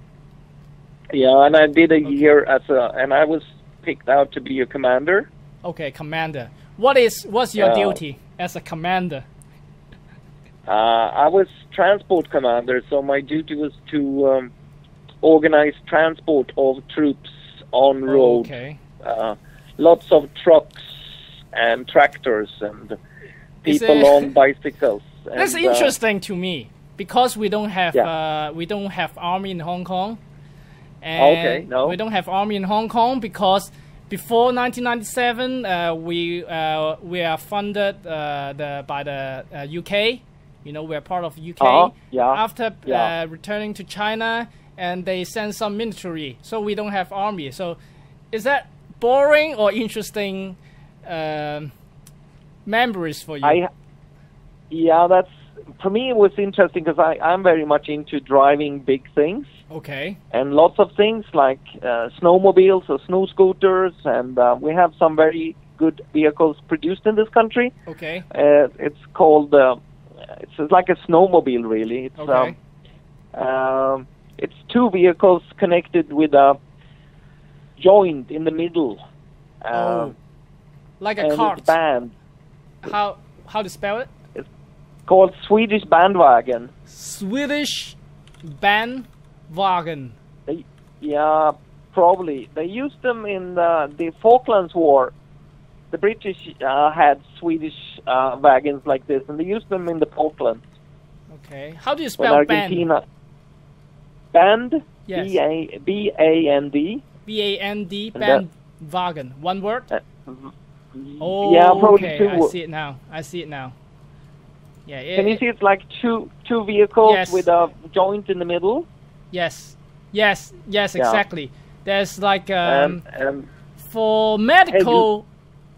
Speaker 5: Yeah, and I did a year and I was picked out to be a commander.
Speaker 3: Okay, commander. What's your
Speaker 5: Yeah.
Speaker 3: duty as a commander?
Speaker 5: I was transport commander, so my duty was to organize transport of troops on road.
Speaker 3: Okay.
Speaker 5: Lots of trucks and tractors and
Speaker 3: Is
Speaker 5: people
Speaker 3: it-
Speaker 5: on bicycles.
Speaker 3: That's
Speaker 5: and,
Speaker 3: interesting to me because we don't have
Speaker 5: Yeah.
Speaker 3: army in Hong Kong. And
Speaker 5: Okay, no.
Speaker 3: we don't have army in Hong Kong because before 1997 we are funded by the UK. You know, we're part of UK.
Speaker 5: Yeah.
Speaker 3: After
Speaker 5: Yeah.
Speaker 3: returning to China, and they send some military, so we don't have army. So, is that boring or interesting memories for you?
Speaker 5: Yeah, that's for me. It was interesting because I'm very much into driving big things
Speaker 3: Okay.
Speaker 5: and lots of things like snowmobiles or snow scooters, and we have some very good vehicles produced in this country.
Speaker 3: Okay.
Speaker 5: It's called it's like a snowmobile, really. It's
Speaker 3: Okay.
Speaker 5: it's two vehicles connected with a joint in the middle.
Speaker 3: Like a
Speaker 5: and
Speaker 3: cart.
Speaker 5: it's band
Speaker 3: How to spell it?
Speaker 5: called Swedish Bandwagon.
Speaker 3: Swedish bandwagon.
Speaker 5: Yeah, probably. They used them in the Falklands War. The British had Swedish wagons like this, and they used them in the Falklands.
Speaker 3: Okay. How do you
Speaker 5: When
Speaker 3: spell band?
Speaker 5: Argentina. Band,
Speaker 3: Yes.
Speaker 5: B-A-N-D.
Speaker 3: B-A-N-D,
Speaker 5: And that-
Speaker 3: bandwagon. One word?
Speaker 5: Uh,
Speaker 3: Oh,
Speaker 5: yeah, probably
Speaker 3: okay.
Speaker 5: two
Speaker 3: I
Speaker 5: wo-
Speaker 3: see it now. Yeah.
Speaker 5: Can you see it's like two vehicles
Speaker 3: Yes.
Speaker 5: with a joint in the middle?
Speaker 3: Yes, exactly. There's like
Speaker 5: And
Speaker 3: for medical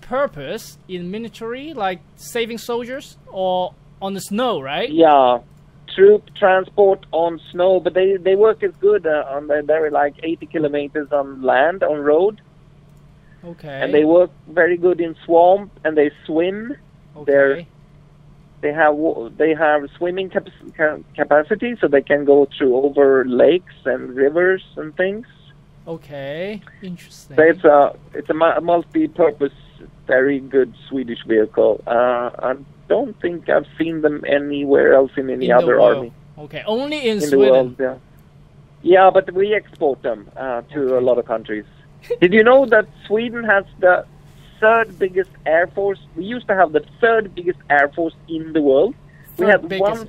Speaker 3: purpose in military, like saving soldiers or on the snow, right?
Speaker 5: yeah, troop transport on snow, but they work as good they're like 80 kilometers on land, on road.
Speaker 3: Okay.
Speaker 5: And they work very good in swamp, and they swim.
Speaker 3: okay.
Speaker 5: They have swimming capacity, so they can go through over lakes and rivers and things.
Speaker 3: Okay. Interesting.
Speaker 5: So it's a multi-purpose, very good Swedish vehicle. I don't think I've seen them anywhere else in any
Speaker 3: In the
Speaker 5: other
Speaker 3: world.
Speaker 5: army
Speaker 3: Okay. Only in
Speaker 5: in the
Speaker 3: Sweden.
Speaker 5: world. Yeah, yeah, but we export them to a lot of countries. Did you know that Sweden has the third biggest air force? We used to have the third biggest air force in the world. We
Speaker 3: Third
Speaker 5: had
Speaker 3: biggest,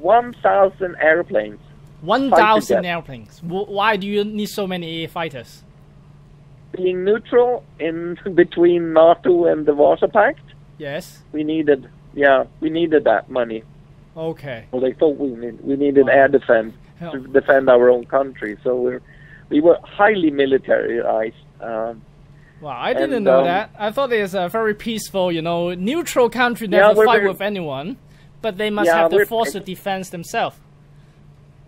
Speaker 5: 1,000 airplanes.
Speaker 3: 1,000
Speaker 5: jet.
Speaker 3: airplanes. Why do you need so many fighters?
Speaker 5: Being neutral in between NATO and the Warsaw Pact,
Speaker 3: Yes.
Speaker 5: we needed that money.
Speaker 3: Okay.
Speaker 5: Well, they thought we needed air defense. to defend our own country. So we were highly militarized.
Speaker 3: Wow, I didn't know that. I thought it's a very peaceful, neutral country, never fight with anyone, but they must have the force to defend themselves.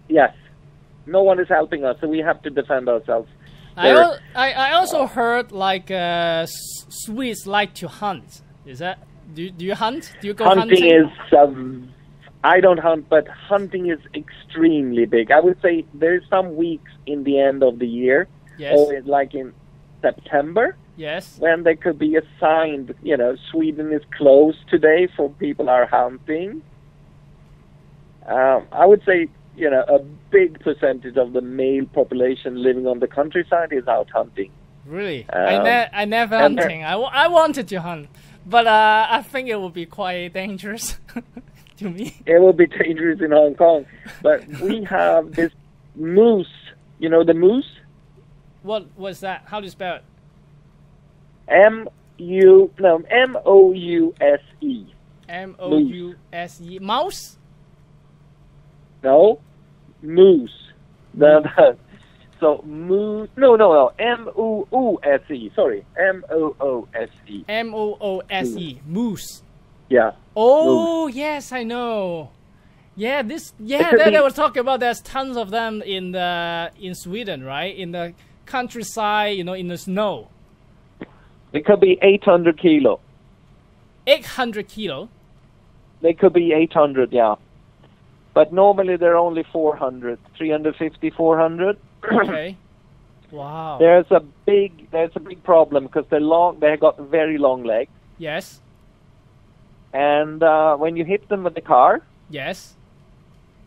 Speaker 5: Yes. No one is helping us, so we have to defend ourselves.
Speaker 3: I also heard like Swedes like to hunt. Is that do you hunt? Do you go hunting?
Speaker 5: Hunting is I don't hunt, but hunting is extremely big. I would say there's some weeks in the end of the year, or like in September, when there could be a sign, Sweden is closed today, so people are hunting. I would say, a big percentage of the male population living on the countryside is out hunting.
Speaker 3: Really? I never hunting. I wanted to hunt, but I think it would be quite dangerous to me.
Speaker 5: It will be dangerous in Hong Kong, but we have this moose. You know the moose?
Speaker 3: What was that? How do you spell it?
Speaker 5: M-O-U-S-E.
Speaker 3: M-O-U-S-E. Mouse?
Speaker 5: No, moose. So moose. No. M-O-O-S-E. Sorry, M-O-O-S-E.
Speaker 3: M-O-O-S-E. Moose.
Speaker 5: Yeah.
Speaker 3: Oh,
Speaker 5: moose.
Speaker 3: Yes, I know. Yeah, they were talking about there's tons of them in Sweden, right? In the countryside, in the snow.
Speaker 5: It could be 800 kilo.
Speaker 3: 800 kilo?
Speaker 5: They could be 800, yeah. But normally they're only 400, 350, 400.
Speaker 3: Okay. Wow.
Speaker 5: There's a big problem because they got very long legs.
Speaker 3: Yes.
Speaker 5: And when you hit them with the car,
Speaker 3: yes,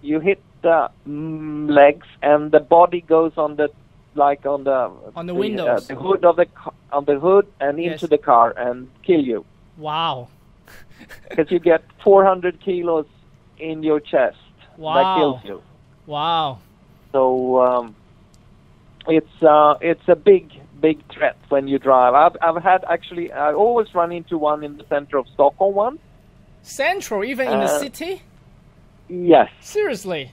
Speaker 5: you hit the legs, and the body goes on the
Speaker 3: windows,
Speaker 5: the hood on the hood, and into the car and kill you.
Speaker 3: Wow.
Speaker 5: Because you get 400 kilos in your chest.
Speaker 3: Wow.
Speaker 5: That kills you.
Speaker 3: Wow.
Speaker 5: So it's a big threat when you drive. I always run into one in the center of Stockholm once.
Speaker 3: Central, even in the city?
Speaker 5: Yes.
Speaker 3: Seriously?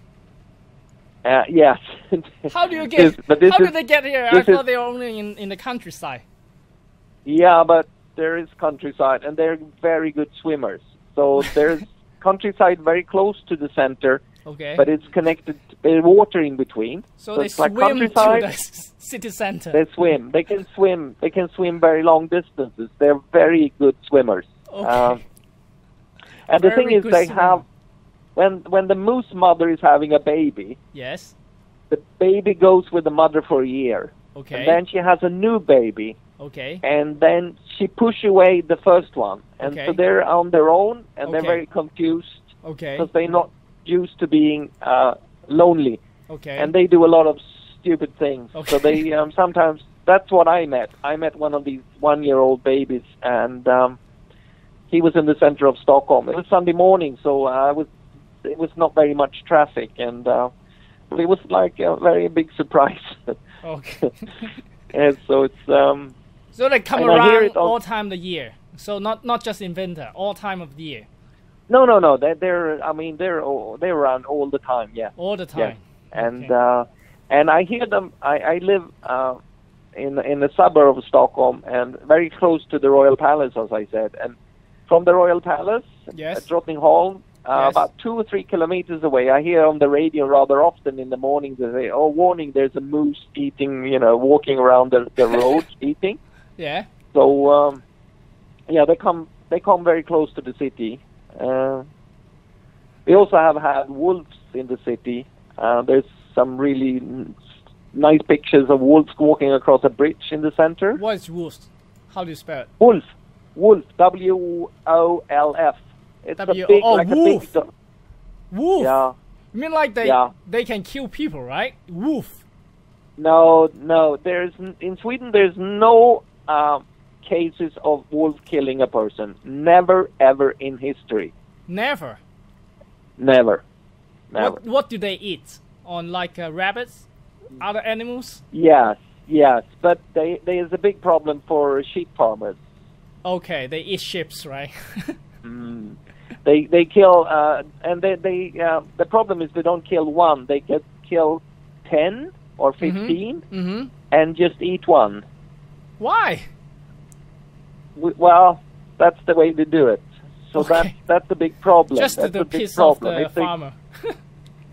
Speaker 5: Yes.
Speaker 3: How do you get? How did they get here? I thought they were only in the countryside.
Speaker 5: Yeah, but there is countryside, and they're very good swimmers. So there's countryside very close to the center.
Speaker 3: Okay.
Speaker 5: But it's connected. There's water in between.
Speaker 3: So they
Speaker 5: it's like
Speaker 3: swim to
Speaker 5: countryside.
Speaker 3: the city center.
Speaker 5: They swim. They can swim. They can swim very long distances. They're very good swimmers.
Speaker 3: Okay.
Speaker 5: And the thing is, they have when the moose mother is having a baby.
Speaker 3: Yes.
Speaker 5: The baby goes with the mother for a year.
Speaker 3: Okay.
Speaker 5: And then she has a new baby.
Speaker 3: Okay.
Speaker 5: And then she pushes away the first one, and so they're on their own, and they're very confused.
Speaker 3: Okay.
Speaker 5: Because they're not used to being lonely.
Speaker 3: Okay.
Speaker 5: And they do a lot of stupid things.
Speaker 3: Okay.
Speaker 5: So they sometimes. That's what I met. I met one of these 1-year-old babies, and he was in the center of Stockholm. It was Sunday morning, so it was not very much traffic, and it was like a very big surprise.
Speaker 3: Okay.
Speaker 5: And so it's
Speaker 3: so they come around all time of the year. So not just in winter, all time of the year.
Speaker 5: No. They're around all the time. Yeah.
Speaker 3: All the time.
Speaker 5: Yeah. And I hear them. I live in the suburb of Stockholm, and very close to the Royal Palace, as I said. And from the Royal Palace at Drottningholm, about 2 or 3 kilometers away, I hear on the radio rather often in the morning they say, "Oh, warning! There's a moose eating. Walking around the road eating."
Speaker 3: Yeah.
Speaker 5: So they come very close to the city. We also have had wolves in the city. There's some really nice pictures of wolves walking across a bridge in the center.
Speaker 3: What is wolf? How do you spell it?
Speaker 5: Wolf. W-O-L-F. It's a big, like
Speaker 3: wolf.
Speaker 5: a big
Speaker 3: wolf.
Speaker 5: Yeah.
Speaker 3: You mean like they can kill people, right? Wolf.
Speaker 5: No. In Sweden there's no cases of wolf killing a person. Never ever in history.
Speaker 3: Never. What do they eat? On like rabbits, other animals?
Speaker 5: Yes, but there's a big problem for sheep farmers.
Speaker 3: Okay, they eat sheep, right?
Speaker 5: They kill, and the problem is they don't kill one. They kill 10 or 15
Speaker 3: Mm-hmm.
Speaker 5: and just eat one.
Speaker 3: Why?
Speaker 5: Well, that's the way they do it. So
Speaker 3: Okay.
Speaker 5: that's the big problem.
Speaker 3: Just
Speaker 5: that's
Speaker 3: to
Speaker 5: the big
Speaker 3: piss off
Speaker 5: problem.
Speaker 3: the
Speaker 5: If they-
Speaker 3: farmer.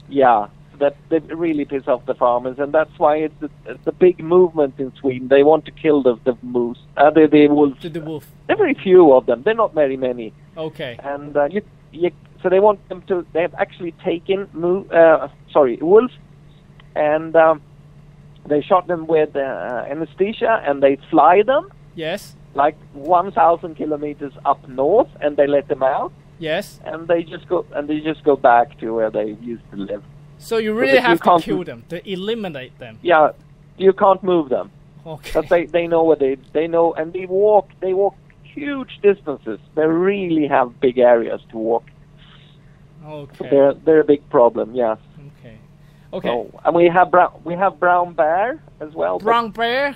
Speaker 5: Yeah, that they really piss off the farmers, and that's why it's a big movement in Sweden. They want to kill the moose, the wolves.
Speaker 3: To the wolf.
Speaker 5: There are very few of them. They're not very many,
Speaker 3: Okay.
Speaker 5: and so they want them to. They have actually taken wolves, and they shot them with anesthesia, and they fly them
Speaker 3: Yes.
Speaker 5: like 1,000 kilometers up north, and they let them out,
Speaker 3: Yes.
Speaker 5: and they just go back to where they used to live.
Speaker 3: So you really
Speaker 5: you
Speaker 3: have to
Speaker 5: can't-
Speaker 3: kill them, to eliminate them.
Speaker 5: Yeah, you can't move them.
Speaker 3: Okay.
Speaker 5: But they know what they know, and they walk huge distances. They really have big areas to walk.
Speaker 3: Okay.
Speaker 5: They're a big problem. Yes.
Speaker 3: Okay. Okay.
Speaker 5: So, and we have brown bear as well. but
Speaker 3: Brown bear.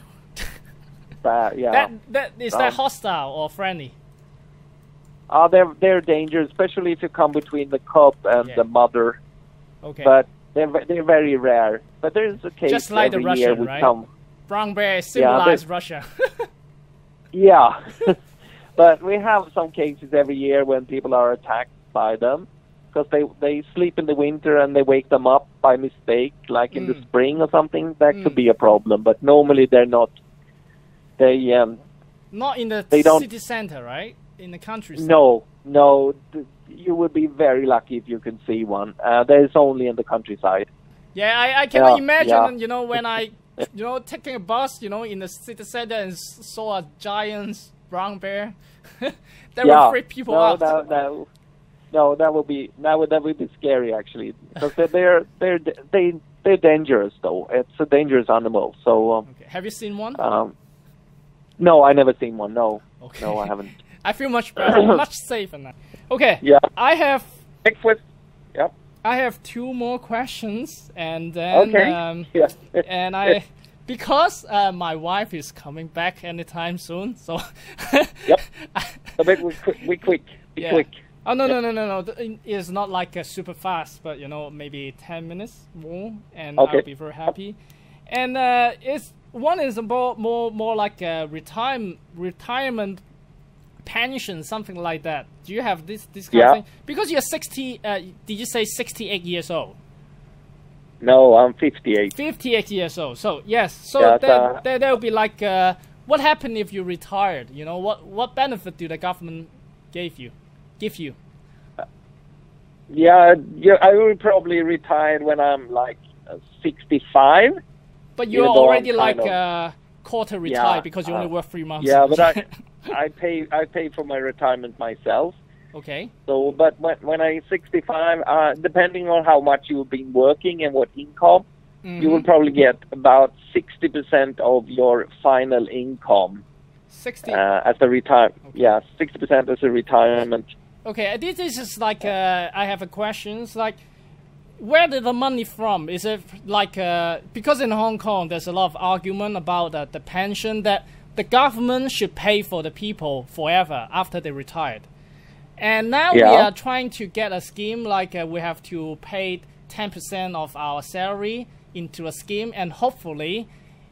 Speaker 5: bear, yeah.
Speaker 3: That is
Speaker 5: Brown.
Speaker 3: that hostile or friendly?
Speaker 5: They're dangerous, especially if you come between the cub and
Speaker 3: Yeah.
Speaker 5: the mother.
Speaker 3: Okay.
Speaker 5: But they're very rare. But there's a case
Speaker 3: Just like the
Speaker 5: every year
Speaker 3: Russian,
Speaker 5: we
Speaker 3: right?
Speaker 5: come.
Speaker 3: Brown bear symbolize Russia.
Speaker 5: Yeah. But we have some cases every year when people are attacked by them because they sleep in the winter and they wake them up by mistake, like in the spring or something. That could be a problem. But normally they're not. They
Speaker 3: Not in the
Speaker 5: They don't-
Speaker 3: city center, right? In the countryside.
Speaker 5: no. You would be very lucky if you can see one. There's only in the countryside.
Speaker 3: Yeah, I can imagine,
Speaker 5: yeah.
Speaker 3: you know, when I, taking a bus, in the city center and saw a giant brown bear, that would freak people out.
Speaker 5: No, that would be scary actually, because they're dangerous though. It's a dangerous animal. So
Speaker 3: Okay. Have you seen one?
Speaker 5: no, I never seen one. No,
Speaker 3: Okay.
Speaker 5: no, I haven't.
Speaker 3: I feel much better, much safer now. Okay.
Speaker 5: Yeah.
Speaker 3: I have
Speaker 5: Bigfoot. Yep.
Speaker 3: I have two more questions, and then
Speaker 5: Okay. Yeah.
Speaker 3: and because my wife is coming back anytime soon, so
Speaker 5: Yep. So be quick. Be
Speaker 3: yeah.
Speaker 5: quick.
Speaker 3: Oh no! It's not like super fast, but maybe 10 minutes more, and
Speaker 5: Okay.
Speaker 3: I'll be very happy. And it's one is about more like a retirement pension, something like that. Do you have this kind of
Speaker 5: Yeah.
Speaker 3: thing? Because you're 60. Did you say 68 years old?
Speaker 5: No, I'm 58.
Speaker 3: 58 years old. So yes. So
Speaker 5: Yeah,
Speaker 3: there will be like what happened if you retired? What benefit do the government give you?
Speaker 5: Yeah, I will probably retire when I'm like 65.
Speaker 3: But you're
Speaker 5: Even though
Speaker 3: already
Speaker 5: I'm
Speaker 3: like
Speaker 5: kind of-
Speaker 3: quarter retired
Speaker 5: Yeah,
Speaker 3: because you only work 3 months.
Speaker 5: Yeah, but I pay for my retirement myself.
Speaker 3: Okay.
Speaker 5: So, but when I'm 65, depending on how much you've been working and what income, you will probably get about 60% of your final income
Speaker 3: 60.
Speaker 5: as a Yeah, 60% as a retirement.
Speaker 3: Okay, this is like I have a question. It's like, where did the money from? Is it like because in Hong Kong there's a lot of argument about the pension that the government should pay for the people forever after they retired, and now we
Speaker 5: Yeah.
Speaker 3: are trying to get a scheme like we have to pay 10% of our salary into a scheme, and hopefully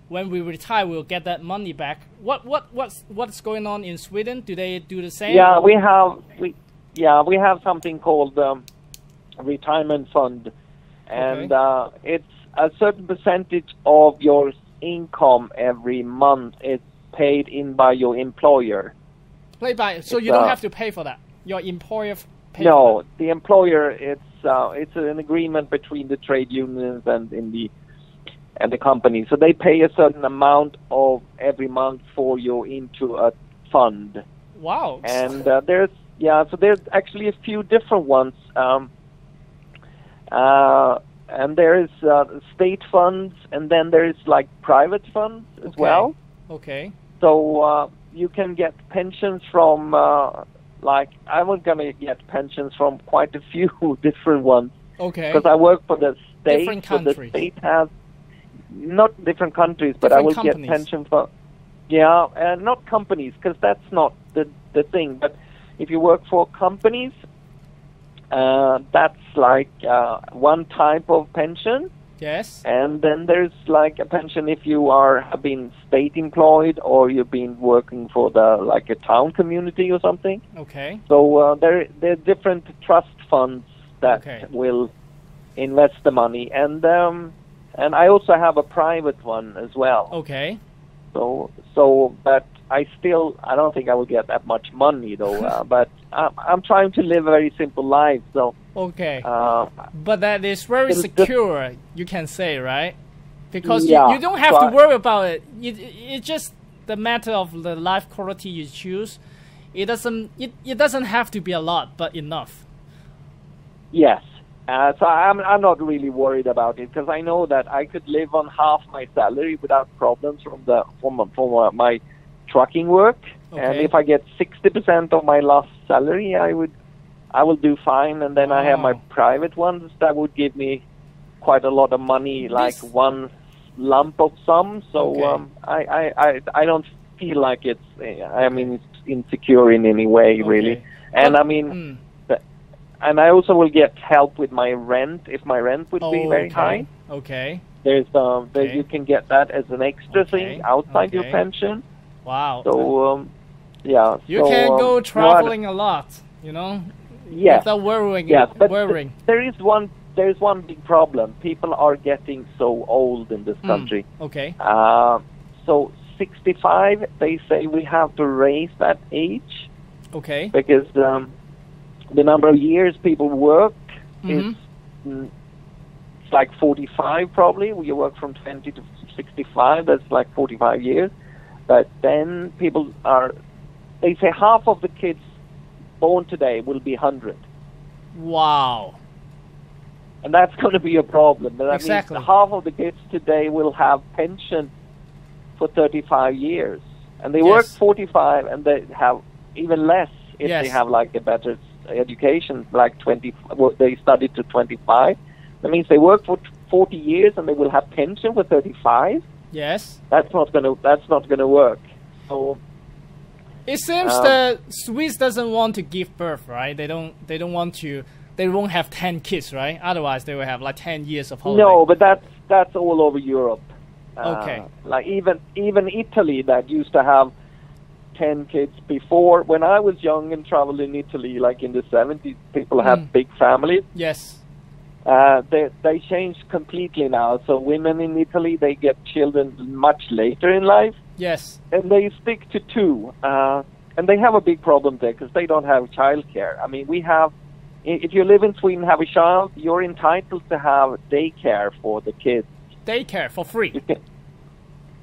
Speaker 3: when we retire we'll get that money back. What's going on in Sweden? Do they do the same?
Speaker 5: Yeah, we have something called retirement fund, and it's a certain percentage of your income every month is paid in by your employer.
Speaker 3: Play by, so
Speaker 5: It's,
Speaker 3: you don't have to pay for that. Your employer pays for
Speaker 5: No, the employer, it's an agreement between the trade unions and the company. So they pay a certain amount of every month for you into a fund.
Speaker 3: that. Wow.
Speaker 5: And there's actually a few different ones. And there is state funds, and then there is like private funds as well.
Speaker 3: Okay.
Speaker 5: So you can get pensions from I was gonna get pensions from quite a few different ones
Speaker 3: Okay.
Speaker 5: because I work for the state.
Speaker 3: Different
Speaker 5: so the
Speaker 3: countries.
Speaker 5: state has not different countries, but I
Speaker 3: Different
Speaker 5: will
Speaker 3: companies.
Speaker 5: get pension for. Yeah, and not companies because that's not the thing. But if you work for companies, that's like one type of pension.
Speaker 3: Yes.
Speaker 5: And then there's like a pension if you have been state employed or you've been working for like a town community or something.
Speaker 3: Okay.
Speaker 5: So there are different trust funds that
Speaker 3: Okay.
Speaker 5: will invest the money, and I also have a private one as well.
Speaker 3: Okay.
Speaker 5: But I don't think I will get that much money though. But I'm trying to live a very simple life. So
Speaker 3: Okay.
Speaker 5: uh,
Speaker 3: But that is very
Speaker 5: It's
Speaker 3: secure, you can say, right? Because
Speaker 5: Yeah,
Speaker 3: you don't have
Speaker 5: so
Speaker 3: to worry about it. It's just the matter of the life quality you choose. It doesn't have to be a lot, but enough.
Speaker 5: yes. So I'm not really worried about it because I know that I could live on half my salary without problems from my trucking work. And
Speaker 3: Okay.
Speaker 5: if I get 60% of my last salary, I will do fine. And then I have my
Speaker 3: Wow.
Speaker 5: private ones that would give me quite a lot of money, like
Speaker 3: This-
Speaker 5: one lump of sum. So
Speaker 3: Okay.
Speaker 5: I don't feel like it's insecure in any way really.
Speaker 3: Okay.
Speaker 5: And
Speaker 3: But-
Speaker 5: I mean.
Speaker 3: Mm.
Speaker 5: And I also will get help with my rent if my rent would be very
Speaker 3: Okay.
Speaker 5: high.
Speaker 3: Okay.
Speaker 5: There's
Speaker 3: Okay.
Speaker 5: you can get that as an extra
Speaker 3: Okay.
Speaker 5: thing outside your
Speaker 3: Okay.
Speaker 5: pension.
Speaker 3: Wow.
Speaker 5: So yeah,
Speaker 3: You
Speaker 5: so,
Speaker 3: can go
Speaker 5: no,
Speaker 3: traveling a lot, you know,
Speaker 5: Yes,
Speaker 3: without worrying.
Speaker 5: yes, but
Speaker 3: worrying.
Speaker 5: there's one big problem. People are getting so old in this country.
Speaker 3: Okay.
Speaker 5: So 65, they say we have to raise that age
Speaker 3: Okay.
Speaker 5: because the number of years people work is it's like 45 probably. You work from 20 to 65. That's like 45 years. But then they say half of the kids born today will be 100.
Speaker 3: Wow.
Speaker 5: And that's going to be a problem. That
Speaker 3: Exactly.
Speaker 5: means half of the kids today will have pension for 35 years. And they work
Speaker 3: Yes.
Speaker 5: 45 and they have even less if
Speaker 3: Yes.
Speaker 5: they have like a better education, like 20, they study to 25. That means they work for 40 years and they will have pension for 35.
Speaker 3: Yes.
Speaker 5: That's not gonna work. So
Speaker 3: It seems
Speaker 5: Um,
Speaker 3: that Swiss doesn't want to give birth, right? They don't want to. They won't have 10 kids, right? Otherwise, they will have like 10 years of holiday.
Speaker 5: no, but that's all over Europe.
Speaker 3: Okay.
Speaker 5: Like even Italy that used to have 10 kids before. When I was young and traveled in Italy, like in the 70s, people had big families.
Speaker 3: Yes.
Speaker 5: They changed completely now. So women in Italy, they get children much later in life,
Speaker 3: Yes.
Speaker 5: and they stick to 2. And they have a big problem there because they don't have childcare. I mean, if you live in Sweden and have a child, you're entitled to have daycare for the kids.
Speaker 3: Daycare for free.
Speaker 5: You can,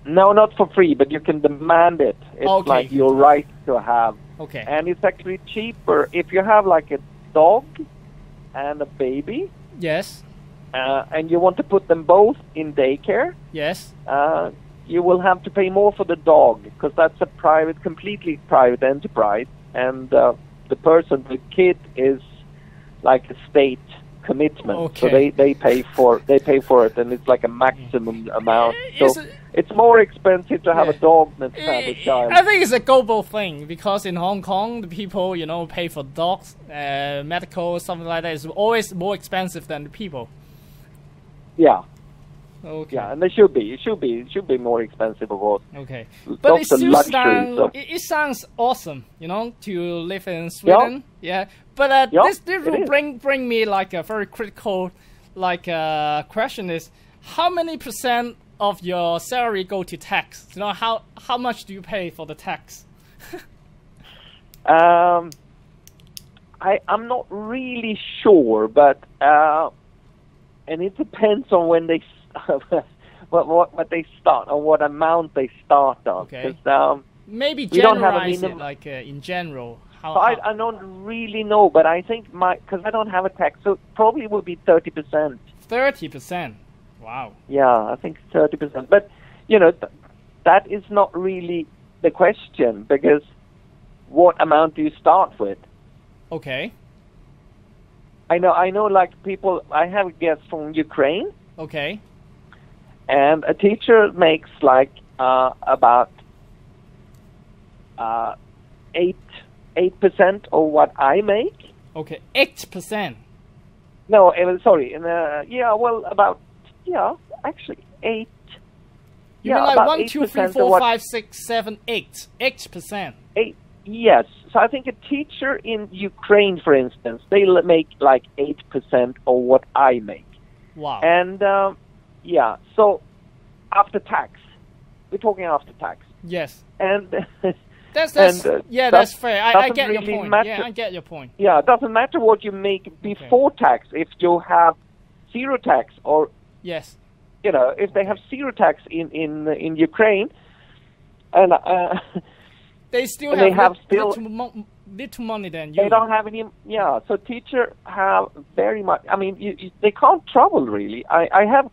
Speaker 5: no, not for free, but you can demand it. It's
Speaker 3: Okay.
Speaker 5: like your right to have.
Speaker 3: Okay.
Speaker 5: And it's actually cheaper if you have like a dog and a baby,
Speaker 3: Yes.
Speaker 5: and you want to put them both in daycare.
Speaker 3: Yes.
Speaker 5: You will have to pay more for the dog because that's a completely private enterprise, and the kid is like a state commitment. So
Speaker 3: Okay.
Speaker 5: they pay for it, and it's like a maximum amount.
Speaker 3: Is
Speaker 5: So
Speaker 3: it-
Speaker 5: it's more expensive to have
Speaker 3: Yeah.
Speaker 5: a dog than to have a child.
Speaker 3: I think it's a global thing because in Hong Kong, the people, pay for dogs, medical, something like that is always more expensive than the people.
Speaker 5: Yeah,
Speaker 3: Okay.
Speaker 5: yeah, and they should be. It should be more expensive, of course.
Speaker 3: Okay.
Speaker 5: Dogs
Speaker 3: But it
Speaker 5: are
Speaker 3: still
Speaker 5: luxury, so-
Speaker 3: it sounds awesome, to live in Sweden. Yeah. But
Speaker 5: Yeah,
Speaker 3: this
Speaker 5: it
Speaker 3: will
Speaker 5: is.
Speaker 3: bring me like a very critical question is how many % of your salary go to tax? How much do you pay for the tax?
Speaker 5: I'm not really sure, but and it depends on when they what they start on, what amount they start on.
Speaker 3: Okay.
Speaker 5: 'Cause,
Speaker 3: Maybe
Speaker 5: We don't have a
Speaker 3: generalize it
Speaker 5: minimum.
Speaker 3: like in general. How,
Speaker 5: so I don't really know, but I think because I don't have a tax, so it probably would be 30%.
Speaker 3: 30%. Wow.
Speaker 5: Yeah, I think 30%. But that is not really the question, because what amount do you start with?
Speaker 3: Okay.
Speaker 5: I know. Like people, I have guests from Ukraine,
Speaker 3: Okay.
Speaker 5: and a teacher makes like about 8% of what I make.
Speaker 3: Okay. 8%.
Speaker 5: No, sorry. About yeah, actually 8.
Speaker 3: You
Speaker 5: yeah,
Speaker 3: mean like
Speaker 5: about
Speaker 3: 1, 2, 3,
Speaker 5: 8% of
Speaker 3: 4,
Speaker 5: what-
Speaker 3: 5, 6, 7, 8. 8%.
Speaker 5: 8. Yes. So I think a teacher in Ukraine, for instance, they make like 8% of what I make.
Speaker 3: Wow.
Speaker 5: And yeah, so after tax, we're talking after tax,
Speaker 3: Yes.
Speaker 5: and
Speaker 3: That's
Speaker 5: And,
Speaker 3: yeah,
Speaker 5: that
Speaker 3: that's fair. I
Speaker 5: doesn't
Speaker 3: get your
Speaker 5: really
Speaker 3: point.
Speaker 5: matter.
Speaker 3: Yeah, I get your point.
Speaker 5: yeah, it doesn't matter what you make before tax. If you have zero tax, or
Speaker 3: Yes.
Speaker 5: you know, if they have zero tax in Ukraine, and
Speaker 3: They still
Speaker 5: And they have
Speaker 3: little money than you.
Speaker 5: they don't have any. Yeah, so teacher have very much. I mean, they can't travel really. I have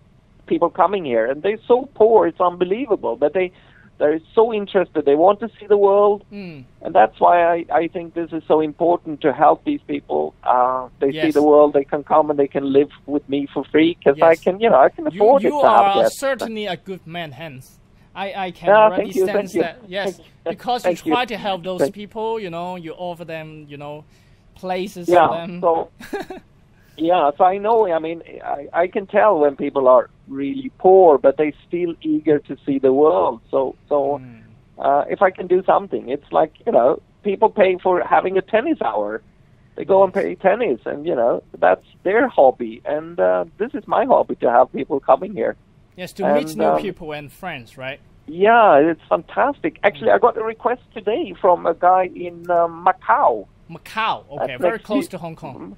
Speaker 5: people coming here, and they're so poor, it's unbelievable. But they're so interested. They want to see the world, and that's why I think this is so important to help these people. They see
Speaker 3: Yes.
Speaker 5: the world. They can come and they can live with me for free because I
Speaker 3: Yes.
Speaker 5: can, I can afford
Speaker 3: You
Speaker 5: it to have
Speaker 3: are
Speaker 5: guests.
Speaker 3: certainly a good man, Hans. I can
Speaker 5: Yeah,
Speaker 3: already
Speaker 5: thank you,
Speaker 3: sense
Speaker 5: thank you.
Speaker 3: that. Yes,
Speaker 5: Thank you.
Speaker 3: because
Speaker 5: Thank
Speaker 3: you
Speaker 5: you.
Speaker 3: try to help those
Speaker 5: Thank-
Speaker 3: people. You offer them, places for
Speaker 5: Yeah.
Speaker 3: them.
Speaker 5: So yeah, so I know. I mean, I can tell when people are really poor, but they still eager to see the world. So if I can do something, it's like people pay for having a tennis hour. They go and play tennis, and that's their hobby. And this is my hobby, to have people coming here.
Speaker 3: Yes, to meet
Speaker 5: And,
Speaker 3: new people and friends, right?
Speaker 5: Yeah, it's fantastic. Actually, I got a request today from a guy in Macau.
Speaker 3: Macau, okay,
Speaker 5: That's
Speaker 3: very
Speaker 5: next
Speaker 3: close
Speaker 5: week.
Speaker 3: to Hong Kong.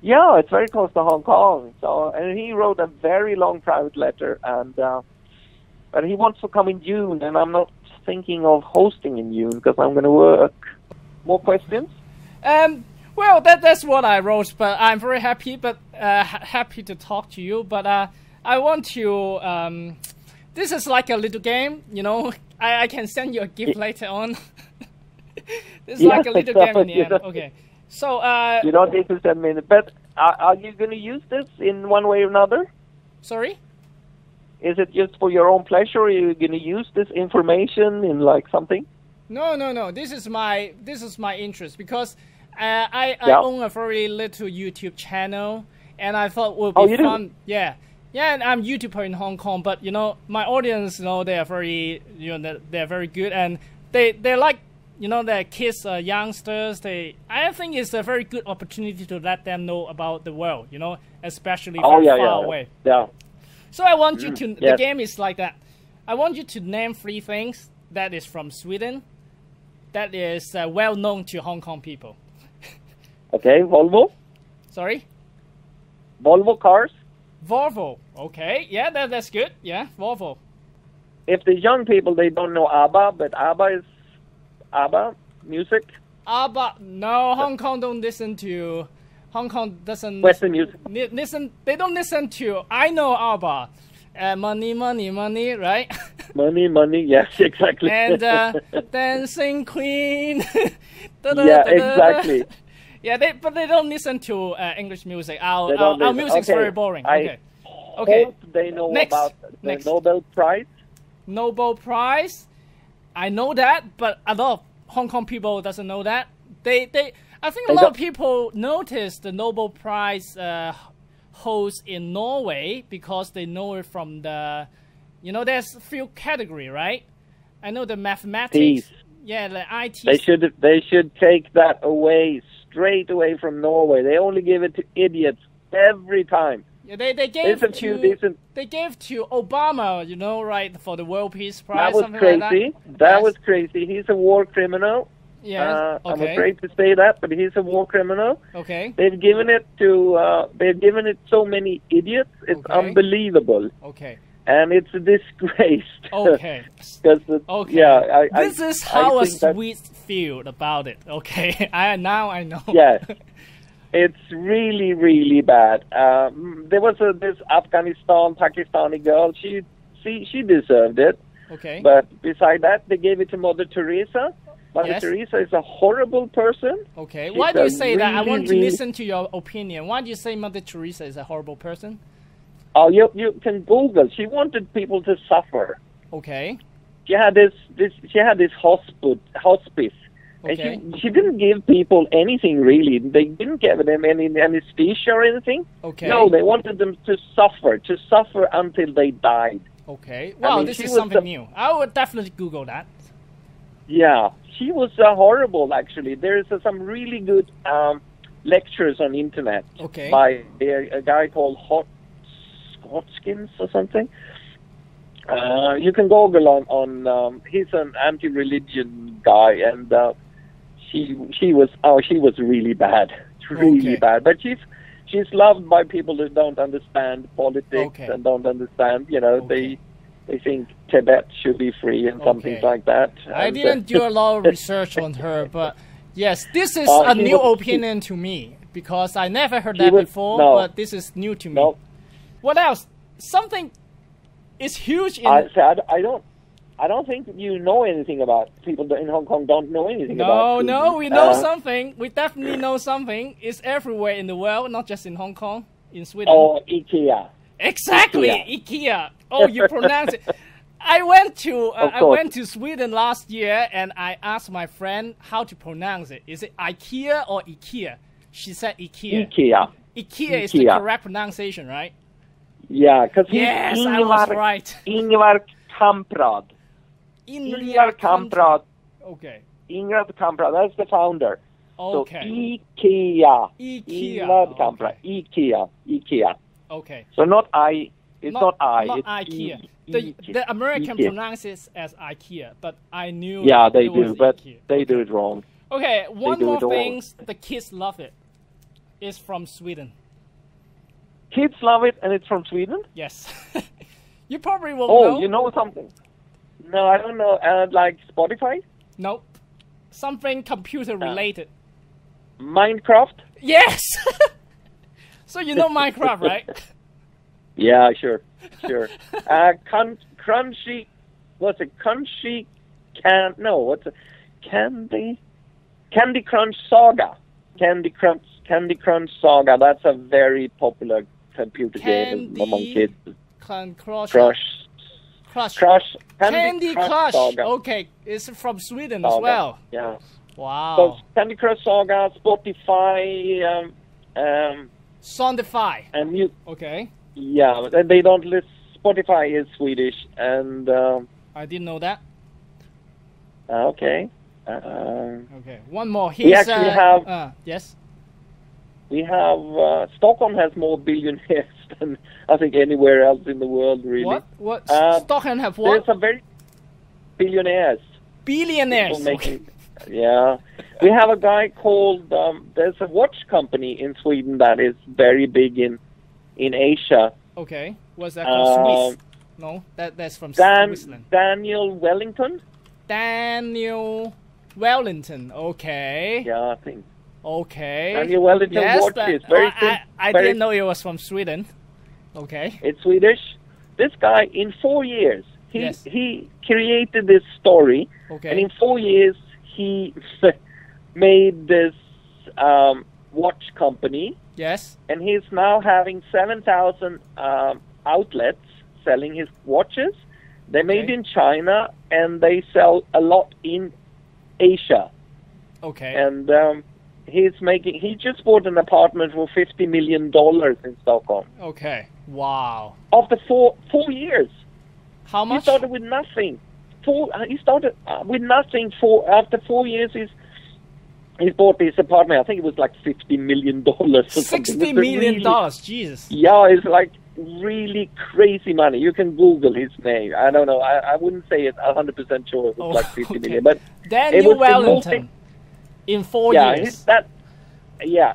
Speaker 5: Yeah, it's very close to Hong Kong. So, and he wrote a very long private letter, and but he wants to come in June, and I'm not thinking of hosting in June because I'm going to work. More questions?
Speaker 3: Well, that's what I wrote, but I'm very happy, happy to talk to you. But I want to. This is like a little game, I can send you a gift later on. This is
Speaker 5: Yeah,
Speaker 3: like a little game in the
Speaker 5: you
Speaker 3: end.
Speaker 5: don't-
Speaker 3: Okay, so
Speaker 5: You don't need to send me. But are you going to use this in one way or another?
Speaker 3: sorry.
Speaker 5: Is it just for your own pleasure, or are you going to use this information in like something?
Speaker 3: No. This is my interest because I
Speaker 5: Yeah.
Speaker 3: own a very little YouTube channel, and I thought it would
Speaker 5: Oh,
Speaker 3: be
Speaker 5: you do?
Speaker 3: fun. Yeah, and I'm YouTuber in Hong Kong, but my audience, they are very, they're very good, and they like, their kids, youngsters. I think it's a very good opportunity to let them know about the world, especially
Speaker 5: Oh,
Speaker 3: very
Speaker 5: yeah,
Speaker 3: far
Speaker 5: yeah.
Speaker 3: away.
Speaker 5: Yeah.
Speaker 3: So I want you to. The
Speaker 5: yes.
Speaker 3: game is like that. I want you to name 3 things that is from Sweden, that is well known to Hong Kong people.
Speaker 5: Okay, Volvo?
Speaker 3: Sorry,
Speaker 5: Volvo cars?
Speaker 3: Volvo. Okay, yeah, that's good. Yeah, Volvo.
Speaker 5: If the young people, they don't know ABBA, but ABBA is ABBA music,
Speaker 3: But no, Hong Kong don't listen to. Hong Kong doesn't
Speaker 5: Western music.
Speaker 3: listen. They don't listen to. I know ABBA. Money, money, money, right?
Speaker 5: Money, yes, exactly.
Speaker 3: And Dancing Queen.
Speaker 5: yeah, exactly.
Speaker 3: Yeah, but they don't listen to English music.
Speaker 5: They
Speaker 3: Our
Speaker 5: don't listen.
Speaker 3: music's
Speaker 5: Okay,
Speaker 3: very boring.
Speaker 5: I
Speaker 3: Okay.
Speaker 5: hope they know
Speaker 3: Next.
Speaker 5: about the
Speaker 3: Next.
Speaker 5: Nobel Prize.
Speaker 3: Nobel Prize. I know that, but a lot of Hong Kong people doesn't know that. I think a
Speaker 5: They
Speaker 3: lot of
Speaker 5: don't-
Speaker 3: people notice the Nobel Prize host in Norway because they know it from the, there's a few category, right? I know the mathematics.
Speaker 5: Peace.
Speaker 3: Yeah, the IT.
Speaker 5: They should take that away, straight away from Norway. They only give it to idiots every time.
Speaker 3: Yeah, they gave
Speaker 5: Listen to listen.
Speaker 3: They gave to Obama, right, for the World Peace Prize.
Speaker 5: That was
Speaker 3: something
Speaker 5: crazy.
Speaker 3: Like
Speaker 5: That
Speaker 3: Yes.
Speaker 5: was crazy. He's a war criminal.
Speaker 3: Yeah.
Speaker 5: I'm
Speaker 3: Okay.
Speaker 5: afraid to say that, but he's a war criminal.
Speaker 3: Okay.
Speaker 5: They've given it to. They've given it so many idiots. It's
Speaker 3: Okay.
Speaker 5: unbelievable,
Speaker 3: Okay.
Speaker 5: and it's a disgrace.
Speaker 3: Okay.
Speaker 5: Because
Speaker 3: Okay.
Speaker 5: yeah,
Speaker 3: This is how
Speaker 5: I
Speaker 3: a
Speaker 5: think that-
Speaker 3: Swedes feel about it. Okay. I know.
Speaker 5: Yes. It's really, really bad. There was this Pakistani girl. She deserved it.
Speaker 3: Okay.
Speaker 5: But beside that, they gave it to Mother Teresa. Mother
Speaker 3: Yes.
Speaker 5: Teresa is a horrible person.
Speaker 3: Okay.
Speaker 5: She's
Speaker 3: Why do you
Speaker 5: a
Speaker 3: say that? I
Speaker 5: really,
Speaker 3: want to
Speaker 5: really-
Speaker 3: listen to your opinion. Why do you say Mother Teresa is a horrible person?
Speaker 5: Oh, you can Google. She wanted people to suffer.
Speaker 3: Okay.
Speaker 5: She had this hospice
Speaker 3: Okay.
Speaker 5: And she didn't give people anything really. They didn't give them any anesthesia or anything.
Speaker 3: Okay.
Speaker 5: No, they wanted them to suffer until they died.
Speaker 3: Okay. Wow,
Speaker 5: mean,
Speaker 3: this
Speaker 5: she
Speaker 3: is
Speaker 5: was
Speaker 3: something
Speaker 5: the-
Speaker 3: new. I would definitely Google that.
Speaker 5: Yeah, she was horrible actually. There's some really good lectures on internet
Speaker 3: Okay.
Speaker 5: by a guy called Hotskins or something. You can Google on he's an anti-religion guy, and she was really bad, really
Speaker 3: Okay.
Speaker 5: bad. But she's loved by people that don't understand politics
Speaker 3: Okay.
Speaker 5: and don't understand. You know,
Speaker 3: Okay.
Speaker 5: they think Tibet should be free and some
Speaker 3: Okay.
Speaker 5: things like that.
Speaker 3: I
Speaker 5: And,
Speaker 3: didn't do a lot of research on her, but yes, this is a
Speaker 5: she
Speaker 3: new
Speaker 5: was-
Speaker 3: opinion to me because I never heard
Speaker 5: She
Speaker 3: that
Speaker 5: was-
Speaker 3: before,
Speaker 5: no.
Speaker 3: but this is new to me.
Speaker 5: No.
Speaker 3: What else? Something is huge in...
Speaker 5: I don't think you know anything about people in Hong Kong. Don't know anything about.
Speaker 3: No,
Speaker 5: food.
Speaker 3: no, we know something. We definitely know something. It's everywhere in the world, not just in Hong Kong, in Sweden.
Speaker 5: Oh, IKEA.
Speaker 3: Exactly, IKEA. Oh, you pronounce it. I went to Sweden last year and I asked my friend how to pronounce it. Is it IKEA or IKEA? She said IKEA.
Speaker 5: IKEA.
Speaker 3: IKEA is the
Speaker 5: IKEA.
Speaker 3: correct pronunciation, right?
Speaker 5: Yeah, because
Speaker 3: Yes, I was right.
Speaker 5: Ingvar Kamprad. Ingvar Kamprad.
Speaker 3: Okay.
Speaker 5: Ingvar Kamprad. That's the founder.
Speaker 3: Okay.
Speaker 5: So IKEA.
Speaker 3: IKEA.
Speaker 5: Ingvar Kamprad. IKEA. IKEA.
Speaker 3: Okay.
Speaker 5: So not I. It's not I.
Speaker 3: Not
Speaker 5: It's
Speaker 3: IKEA.
Speaker 5: I-
Speaker 3: The American
Speaker 5: IKEA.
Speaker 3: pronounces it as IKEA, but I knew.
Speaker 5: Yeah, they
Speaker 3: it was
Speaker 5: do, but
Speaker 3: IKEA.
Speaker 5: they do it wrong.
Speaker 3: Okay, one
Speaker 5: do
Speaker 3: more
Speaker 5: it all.
Speaker 3: thing. The kids love it. It's from Sweden.
Speaker 5: Kids love it, and it's from Sweden.
Speaker 3: Yes. You probably will
Speaker 5: Oh,
Speaker 3: know.
Speaker 5: you know something? No, I don't know. Like Spotify,
Speaker 3: Nope. Something computer related.
Speaker 5: Minecraft.
Speaker 3: Yes. So you know Minecraft, right?
Speaker 5: Yeah, sure. Crunchy. What's it? Crunchy. What's it? Candy Crunch Saga. Candy Crunch Saga. That's a very popular computer game among kids. Crush.
Speaker 3: Candy Crush.
Speaker 5: Saga.
Speaker 3: Okay, it's from Sweden
Speaker 5: Saga.
Speaker 3: as well.
Speaker 5: Yeah.
Speaker 3: Wow.
Speaker 5: So Candy Crush Saga, Spotify,
Speaker 3: Sondify.
Speaker 5: and you.
Speaker 3: Okay.
Speaker 5: Yeah, they don't list. Spotify is Swedish, and
Speaker 3: I didn't know that.
Speaker 5: okay.
Speaker 3: Okay. One more.
Speaker 5: We actually have-
Speaker 3: Yes.
Speaker 5: We have Stockholm has more billionaires than I think anywhere else in the world, really.
Speaker 3: What?
Speaker 5: Uh,
Speaker 3: Stockholm have what?
Speaker 5: There's a very billionaires.
Speaker 3: Billionaires.
Speaker 5: People making- Yeah, we have a guy called. There's a watch company in Sweden that is very big in Asia.
Speaker 3: Okay. What's that called? Swiss? No, that's from Switzerland.
Speaker 5: Daniel Wellington.
Speaker 3: Daniel Wellington. Okay.
Speaker 5: Yeah, I think.
Speaker 3: Okay.
Speaker 5: Daniel Wellington
Speaker 3: yes,
Speaker 5: watches. Very good.
Speaker 3: I
Speaker 5: very-
Speaker 3: didn't know it was from Sweden. Okay.
Speaker 5: It's Swedish. This guy, in 4 years,
Speaker 3: Yes.
Speaker 5: he created this story,
Speaker 3: Okay.
Speaker 5: and in 4 years he made this watch company,
Speaker 3: Yes.
Speaker 5: and he's now having 7,000 outlets selling his watches. They're made
Speaker 3: Okay.
Speaker 5: in China, and they sell a lot in Asia.
Speaker 3: Okay.
Speaker 5: And he just bought an apartment for $50 million in Stockholm.
Speaker 3: Okay. Wow.
Speaker 5: After four years.
Speaker 3: How
Speaker 5: He
Speaker 3: much?
Speaker 5: started with nothing. He started with nothing. After 4 years, he bought this apartment. I think it was like $50 million. Or something.
Speaker 3: $60
Speaker 5: It's
Speaker 3: million.
Speaker 5: really-
Speaker 3: Jesus.
Speaker 5: Yeah, it's like really crazy money. You can Google his name. I don't know. I wouldn't say it 100% sure. It was like 50 million, but
Speaker 3: Daniel
Speaker 5: it was the most-
Speaker 3: Wellington. In 4
Speaker 5: yeah,
Speaker 3: years.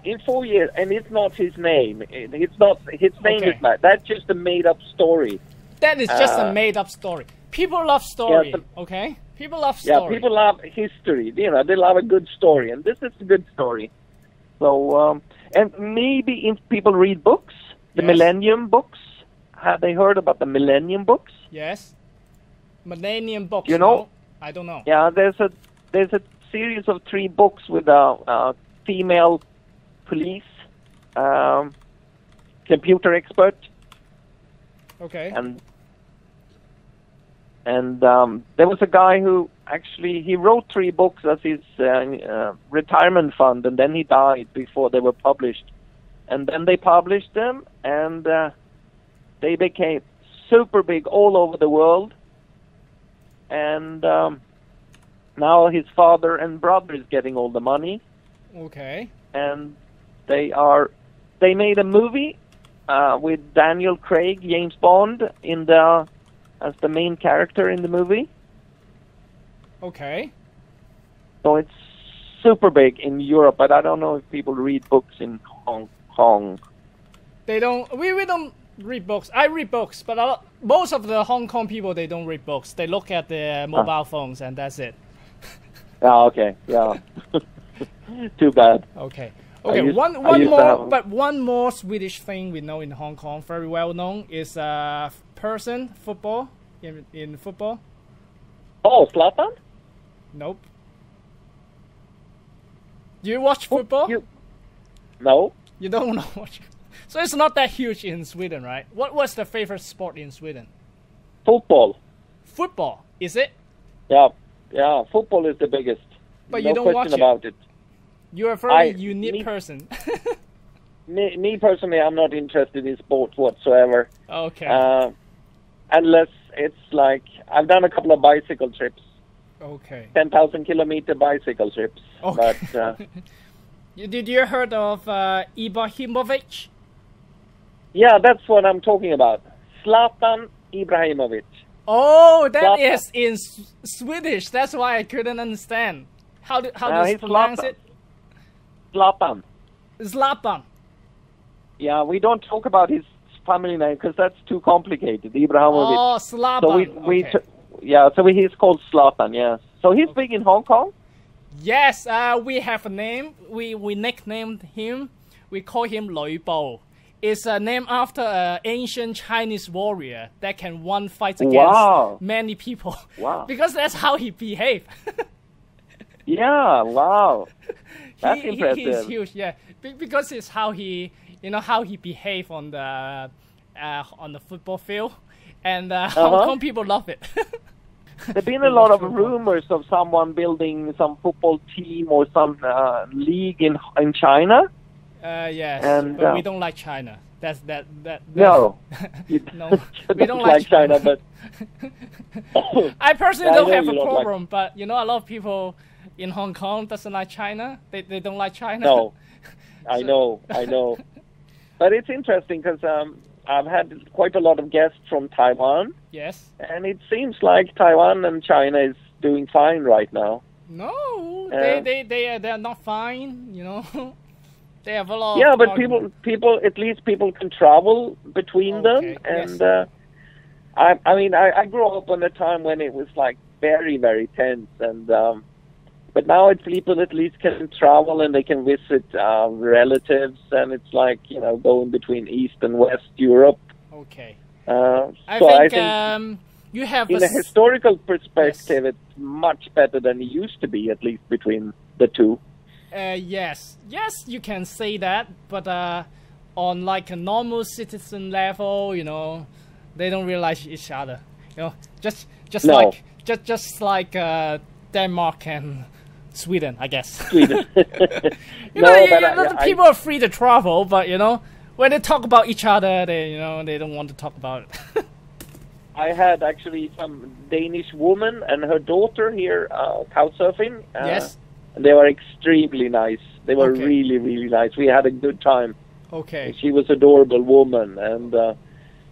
Speaker 5: in 4 years, and it's not his name. It's not his name.
Speaker 3: Okay.
Speaker 5: Is not. That's just a made-up story.
Speaker 3: That is just a
Speaker 5: Uh,
Speaker 3: made-up story. People love story.
Speaker 5: Yeah,
Speaker 3: Okay. People love
Speaker 5: Yeah,
Speaker 3: story.
Speaker 5: people love history. You know, they love a good story, and this is a good story. So, and maybe if people read books, the
Speaker 3: Yes.
Speaker 5: Millennium books. Have they heard about the Millennium books?
Speaker 3: Yes. Millennium books.
Speaker 5: You know-
Speaker 3: no? I don't know.
Speaker 5: Yeah, there's a series of 3 books with a female police computer expert,
Speaker 3: Okay.
Speaker 5: and And there was a guy who actually he wrote 3 books as his retirement fund, and then he died before they were published. And then they published them, and they became super big all over the world. And now his father and brother is getting all the money.
Speaker 3: Okay.
Speaker 5: And they made a movie with Daniel Craig, James Bond, as the main character in the movie.
Speaker 3: Okay.
Speaker 5: So it's super big in Europe, but I don't know if people read books in Hong Kong.
Speaker 3: They don't. We don't read books. I read books, but most of the Hong Kong people, they don't read books. They look at their mobile phones, and that's it.
Speaker 5: Yeah. Okay. Yeah. Too bad.
Speaker 3: Okay.
Speaker 5: I used
Speaker 3: One more Swedish thing we know in Hong Kong, very well known, is football in football.
Speaker 5: Oh, Zlatan?
Speaker 3: Nope. Do you watch football?
Speaker 5: No.
Speaker 3: You don't know watch. So it's not that huge in Sweden, right? What's the favorite sport in Sweden?
Speaker 5: Football.
Speaker 3: Football, is it?
Speaker 5: Yeah. Yeah. Football is the biggest.
Speaker 3: But
Speaker 5: no
Speaker 3: you don't
Speaker 5: question
Speaker 3: watch
Speaker 5: about it.
Speaker 3: You're a very unique person.
Speaker 5: Me personally, I'm not interested in sports whatsoever.
Speaker 3: Okay.
Speaker 5: Unless it's like I've done a couple of bicycle trips.
Speaker 3: Okay.
Speaker 5: 10,000 kilometer bicycle trips.
Speaker 3: Okay.
Speaker 5: But
Speaker 3: did you heard of Ibrahimovic?
Speaker 5: yeah, that's what I'm talking about. Zlatan Ibrahimovic.
Speaker 3: Oh, that
Speaker 5: Zlatan.
Speaker 3: is in Swedish. That's why I couldn't understand. How do you
Speaker 5: he's
Speaker 3: pronounce
Speaker 5: Zlatan.
Speaker 3: it?
Speaker 5: Zlatan.
Speaker 3: Zlatan.
Speaker 5: Yeah, we don't talk about his family name because that's too complicated. Ibrahimovic.
Speaker 3: Oh, Zlatan.
Speaker 5: So he's called Zlatan. Yeah. So he's big in Hong Kong.
Speaker 3: Yes, we have a name. We nicknamed him. We call him Lü Bo. It's named after an ancient Chinese warrior that can one fight against many people.
Speaker 5: Wow.
Speaker 3: Because that's how he behaved.
Speaker 5: Yeah. Wow. That's impressive.
Speaker 3: He's huge. Yeah, because it's how he behaved on the football field, and Hong Kong people love it.
Speaker 5: There've been a lot of rumors of someone building some football team or some league in China.
Speaker 3: Yes,
Speaker 5: and,
Speaker 3: but we don't like China. That's
Speaker 5: no,
Speaker 3: no, we don't like
Speaker 5: China. But
Speaker 3: I personally don't have a
Speaker 5: don't
Speaker 3: problem. But a lot of people in Hong Kong doesn't like China. They don't like China.
Speaker 5: No, I know. But it's interesting because I've had quite a lot of guests from Taiwan.
Speaker 3: Yes.
Speaker 5: And it seems like Taiwan and China is doing fine right now.
Speaker 3: No, they're not fine. They have a lot.
Speaker 5: Yeah,
Speaker 3: of
Speaker 5: but
Speaker 3: argument.
Speaker 5: people at least people can travel between them, and
Speaker 3: yes.
Speaker 5: I grew up on a time when it was like very, very tense, and but now it's people at least can travel and they can visit relatives, and it's like going between East and West Europe.
Speaker 3: Okay.
Speaker 5: I think
Speaker 3: you have
Speaker 5: in a historical perspective, it's much better than it used to be, at least between the two.
Speaker 3: Yes, you can say that, but on like a normal citizen level, they don't realize each other. Just
Speaker 5: No.
Speaker 3: like Denmark and Sweden, I guess.
Speaker 5: Sweden.
Speaker 3: People are free to travel, but when they talk about each other, they don't want to talk about it.
Speaker 5: I had actually some Danish woman and her daughter here couchsurfing.
Speaker 3: Yes.
Speaker 5: They were extremely nice. They were
Speaker 3: Okay.
Speaker 5: really, really nice. We had a good time.
Speaker 3: Okay.
Speaker 5: She was an adorable woman, and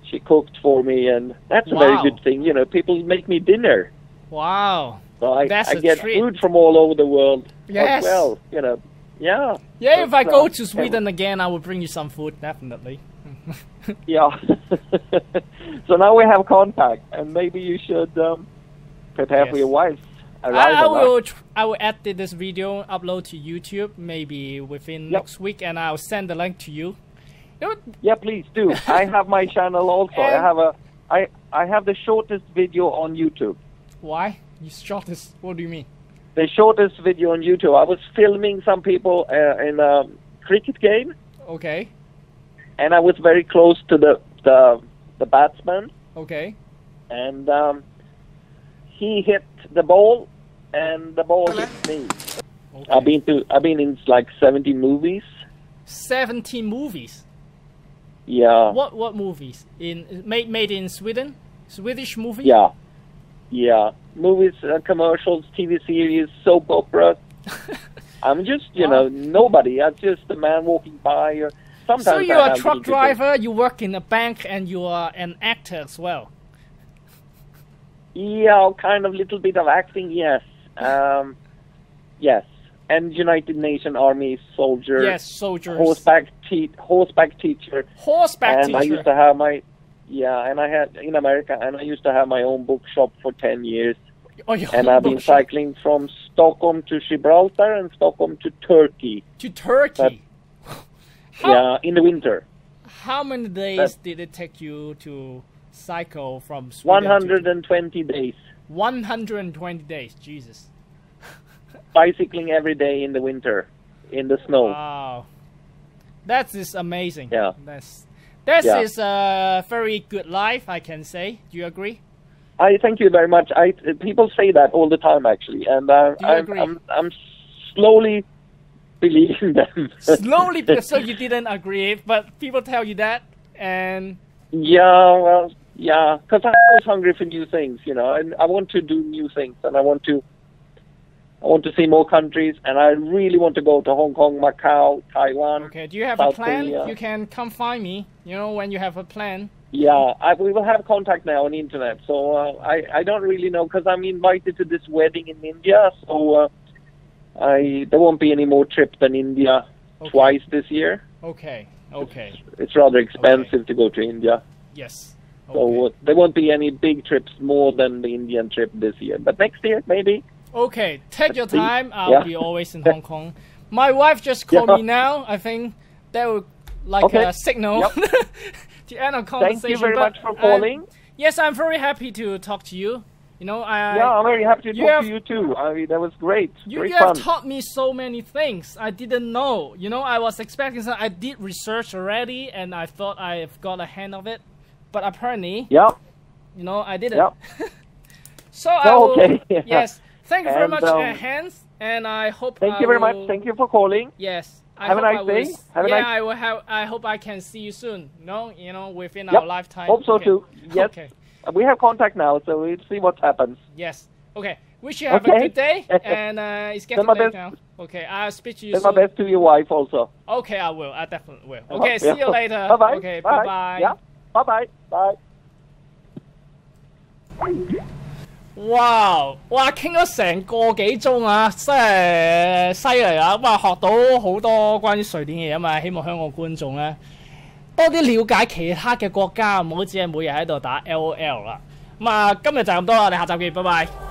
Speaker 5: she cooked for me, and that's a
Speaker 3: Wow.
Speaker 5: very good thing. People make me dinner.
Speaker 3: Wow.
Speaker 5: So I
Speaker 3: That's a
Speaker 5: get
Speaker 3: treat.
Speaker 5: food from all over the world
Speaker 3: Yes.
Speaker 5: as well. Yeah.
Speaker 3: Yeah, if I
Speaker 5: But,
Speaker 3: go to Sweden again, I will bring you some food, definitely.
Speaker 5: Yeah. So now we have contact, and maybe you should prepare for
Speaker 3: Yes.
Speaker 5: your wife's arrival.
Speaker 3: I will edit this video, upload to YouTube, maybe within next week, and I'll send the link to you.
Speaker 5: Yeah, please do. I have my channel also. I have the shortest video on YouTube.
Speaker 3: Why? You shot this? What do you mean?
Speaker 5: The shortest video on YouTube. I was filming some people in a cricket game,
Speaker 3: Okay.
Speaker 5: and I was very close to the batsman.
Speaker 3: Okay.
Speaker 5: And he hit the ball, and the ball hit me.
Speaker 3: Okay.
Speaker 5: I've been in like 70 movies.
Speaker 3: 70 movies.
Speaker 5: Yeah.
Speaker 3: What movies? Made in Sweden? Swedish movie?
Speaker 5: Yeah. Movies, commercials, TV series, soap operas. I'm just, nobody. I'm just a man walking by. Or sometimes
Speaker 3: so you're a truck driver, you work in a bank, and you are an actor as well.
Speaker 5: Yeah, kind of little bit of acting, yes. Yes. And United Nations Army soldier.
Speaker 3: Yes, soldiers.
Speaker 5: Horseback teacher.
Speaker 3: Horseback
Speaker 5: and
Speaker 3: teacher.
Speaker 5: I used to have and I had in America, and I used to have my own bookshop for 10 years.
Speaker 3: Oh, your
Speaker 5: and I've been
Speaker 3: bookshop.
Speaker 5: cycling from Stockholm to Gibraltar and Stockholm to Turkey.
Speaker 3: To Turkey?
Speaker 5: In the winter.
Speaker 3: How many days did it take you to cycle from Sweden
Speaker 5: 120 days.
Speaker 3: 120 days, Jesus.
Speaker 5: Bicycling every day in the winter, in the snow.
Speaker 3: Wow. That is amazing.
Speaker 5: Yeah.
Speaker 3: That is a very good life, I can say. Do you agree?
Speaker 5: I thank you very much. People say that all the time, actually, and I'm slowly believing them.
Speaker 3: Slowly, so you didn't agree, but people tell you that, and
Speaker 5: because I'm always hungry for new things, and I want to do new things, and I want to see more countries, and I really want to go to Hong Kong, Macau, Taiwan.
Speaker 3: Okay, do you have
Speaker 5: South
Speaker 3: a plan?
Speaker 5: Korea.
Speaker 3: You can come find me, when you have a plan.
Speaker 5: Yeah, we will have contact now on the internet. So I don't really know, because I'm invited to this wedding in India. So there won't be any more trips than India twice this year.
Speaker 3: Okay.
Speaker 5: It's rather expensive to go to India.
Speaker 3: Yes. Okay.
Speaker 5: So there won't be any big trips more than the Indian trip this year. But next year, maybe.
Speaker 3: Okay, take your time. I'll be always in Hong Kong. My wife just called me now. I think that would a signal to end our conversation.
Speaker 5: Thank you very much for calling.
Speaker 3: Yes, I'm very happy to talk to you.
Speaker 5: I'm very happy to talk to you too. That was great.
Speaker 3: You
Speaker 5: Very
Speaker 3: have
Speaker 5: fun.
Speaker 3: taught me so many things I didn't know. I was expecting some. I did research already, and I thought I've got a hand of it, but apparently, I didn't.
Speaker 5: Yeah.
Speaker 3: So I will.
Speaker 5: Okay.
Speaker 3: Yes. Thank you very
Speaker 5: And,
Speaker 3: much, Hans, and I hope.
Speaker 5: Thank you very much. Thank you for calling.
Speaker 3: Yes.
Speaker 5: Have a nice day.
Speaker 3: I will have. I hope I can see you soon. Within our lifetime.
Speaker 5: Hope so too. Yes.
Speaker 3: Okay.
Speaker 5: We have contact now, so we'll see what happens.
Speaker 3: Yes. Okay. Wish you have a good day, and it's getting late now. Okay. I'll speak to you soon.
Speaker 5: Send my best to your wife also.
Speaker 3: Okay, I will. I definitely will. Okay. See you later.
Speaker 5: Bye bye.
Speaker 3: Okay. Bye bye.
Speaker 5: Yeah. Bye bye. Bye.
Speaker 3: 哇！傾咗成個幾鐘啊，真係犀利啊！咁啊，學到好多關於瑞典嘅嘢啊嘛，希望香港觀眾咧多啲了解其他嘅國家，唔好只係每日喺度打 LOL 啦。咁啊，今日就係咁多啦，我哋下集見，拜拜。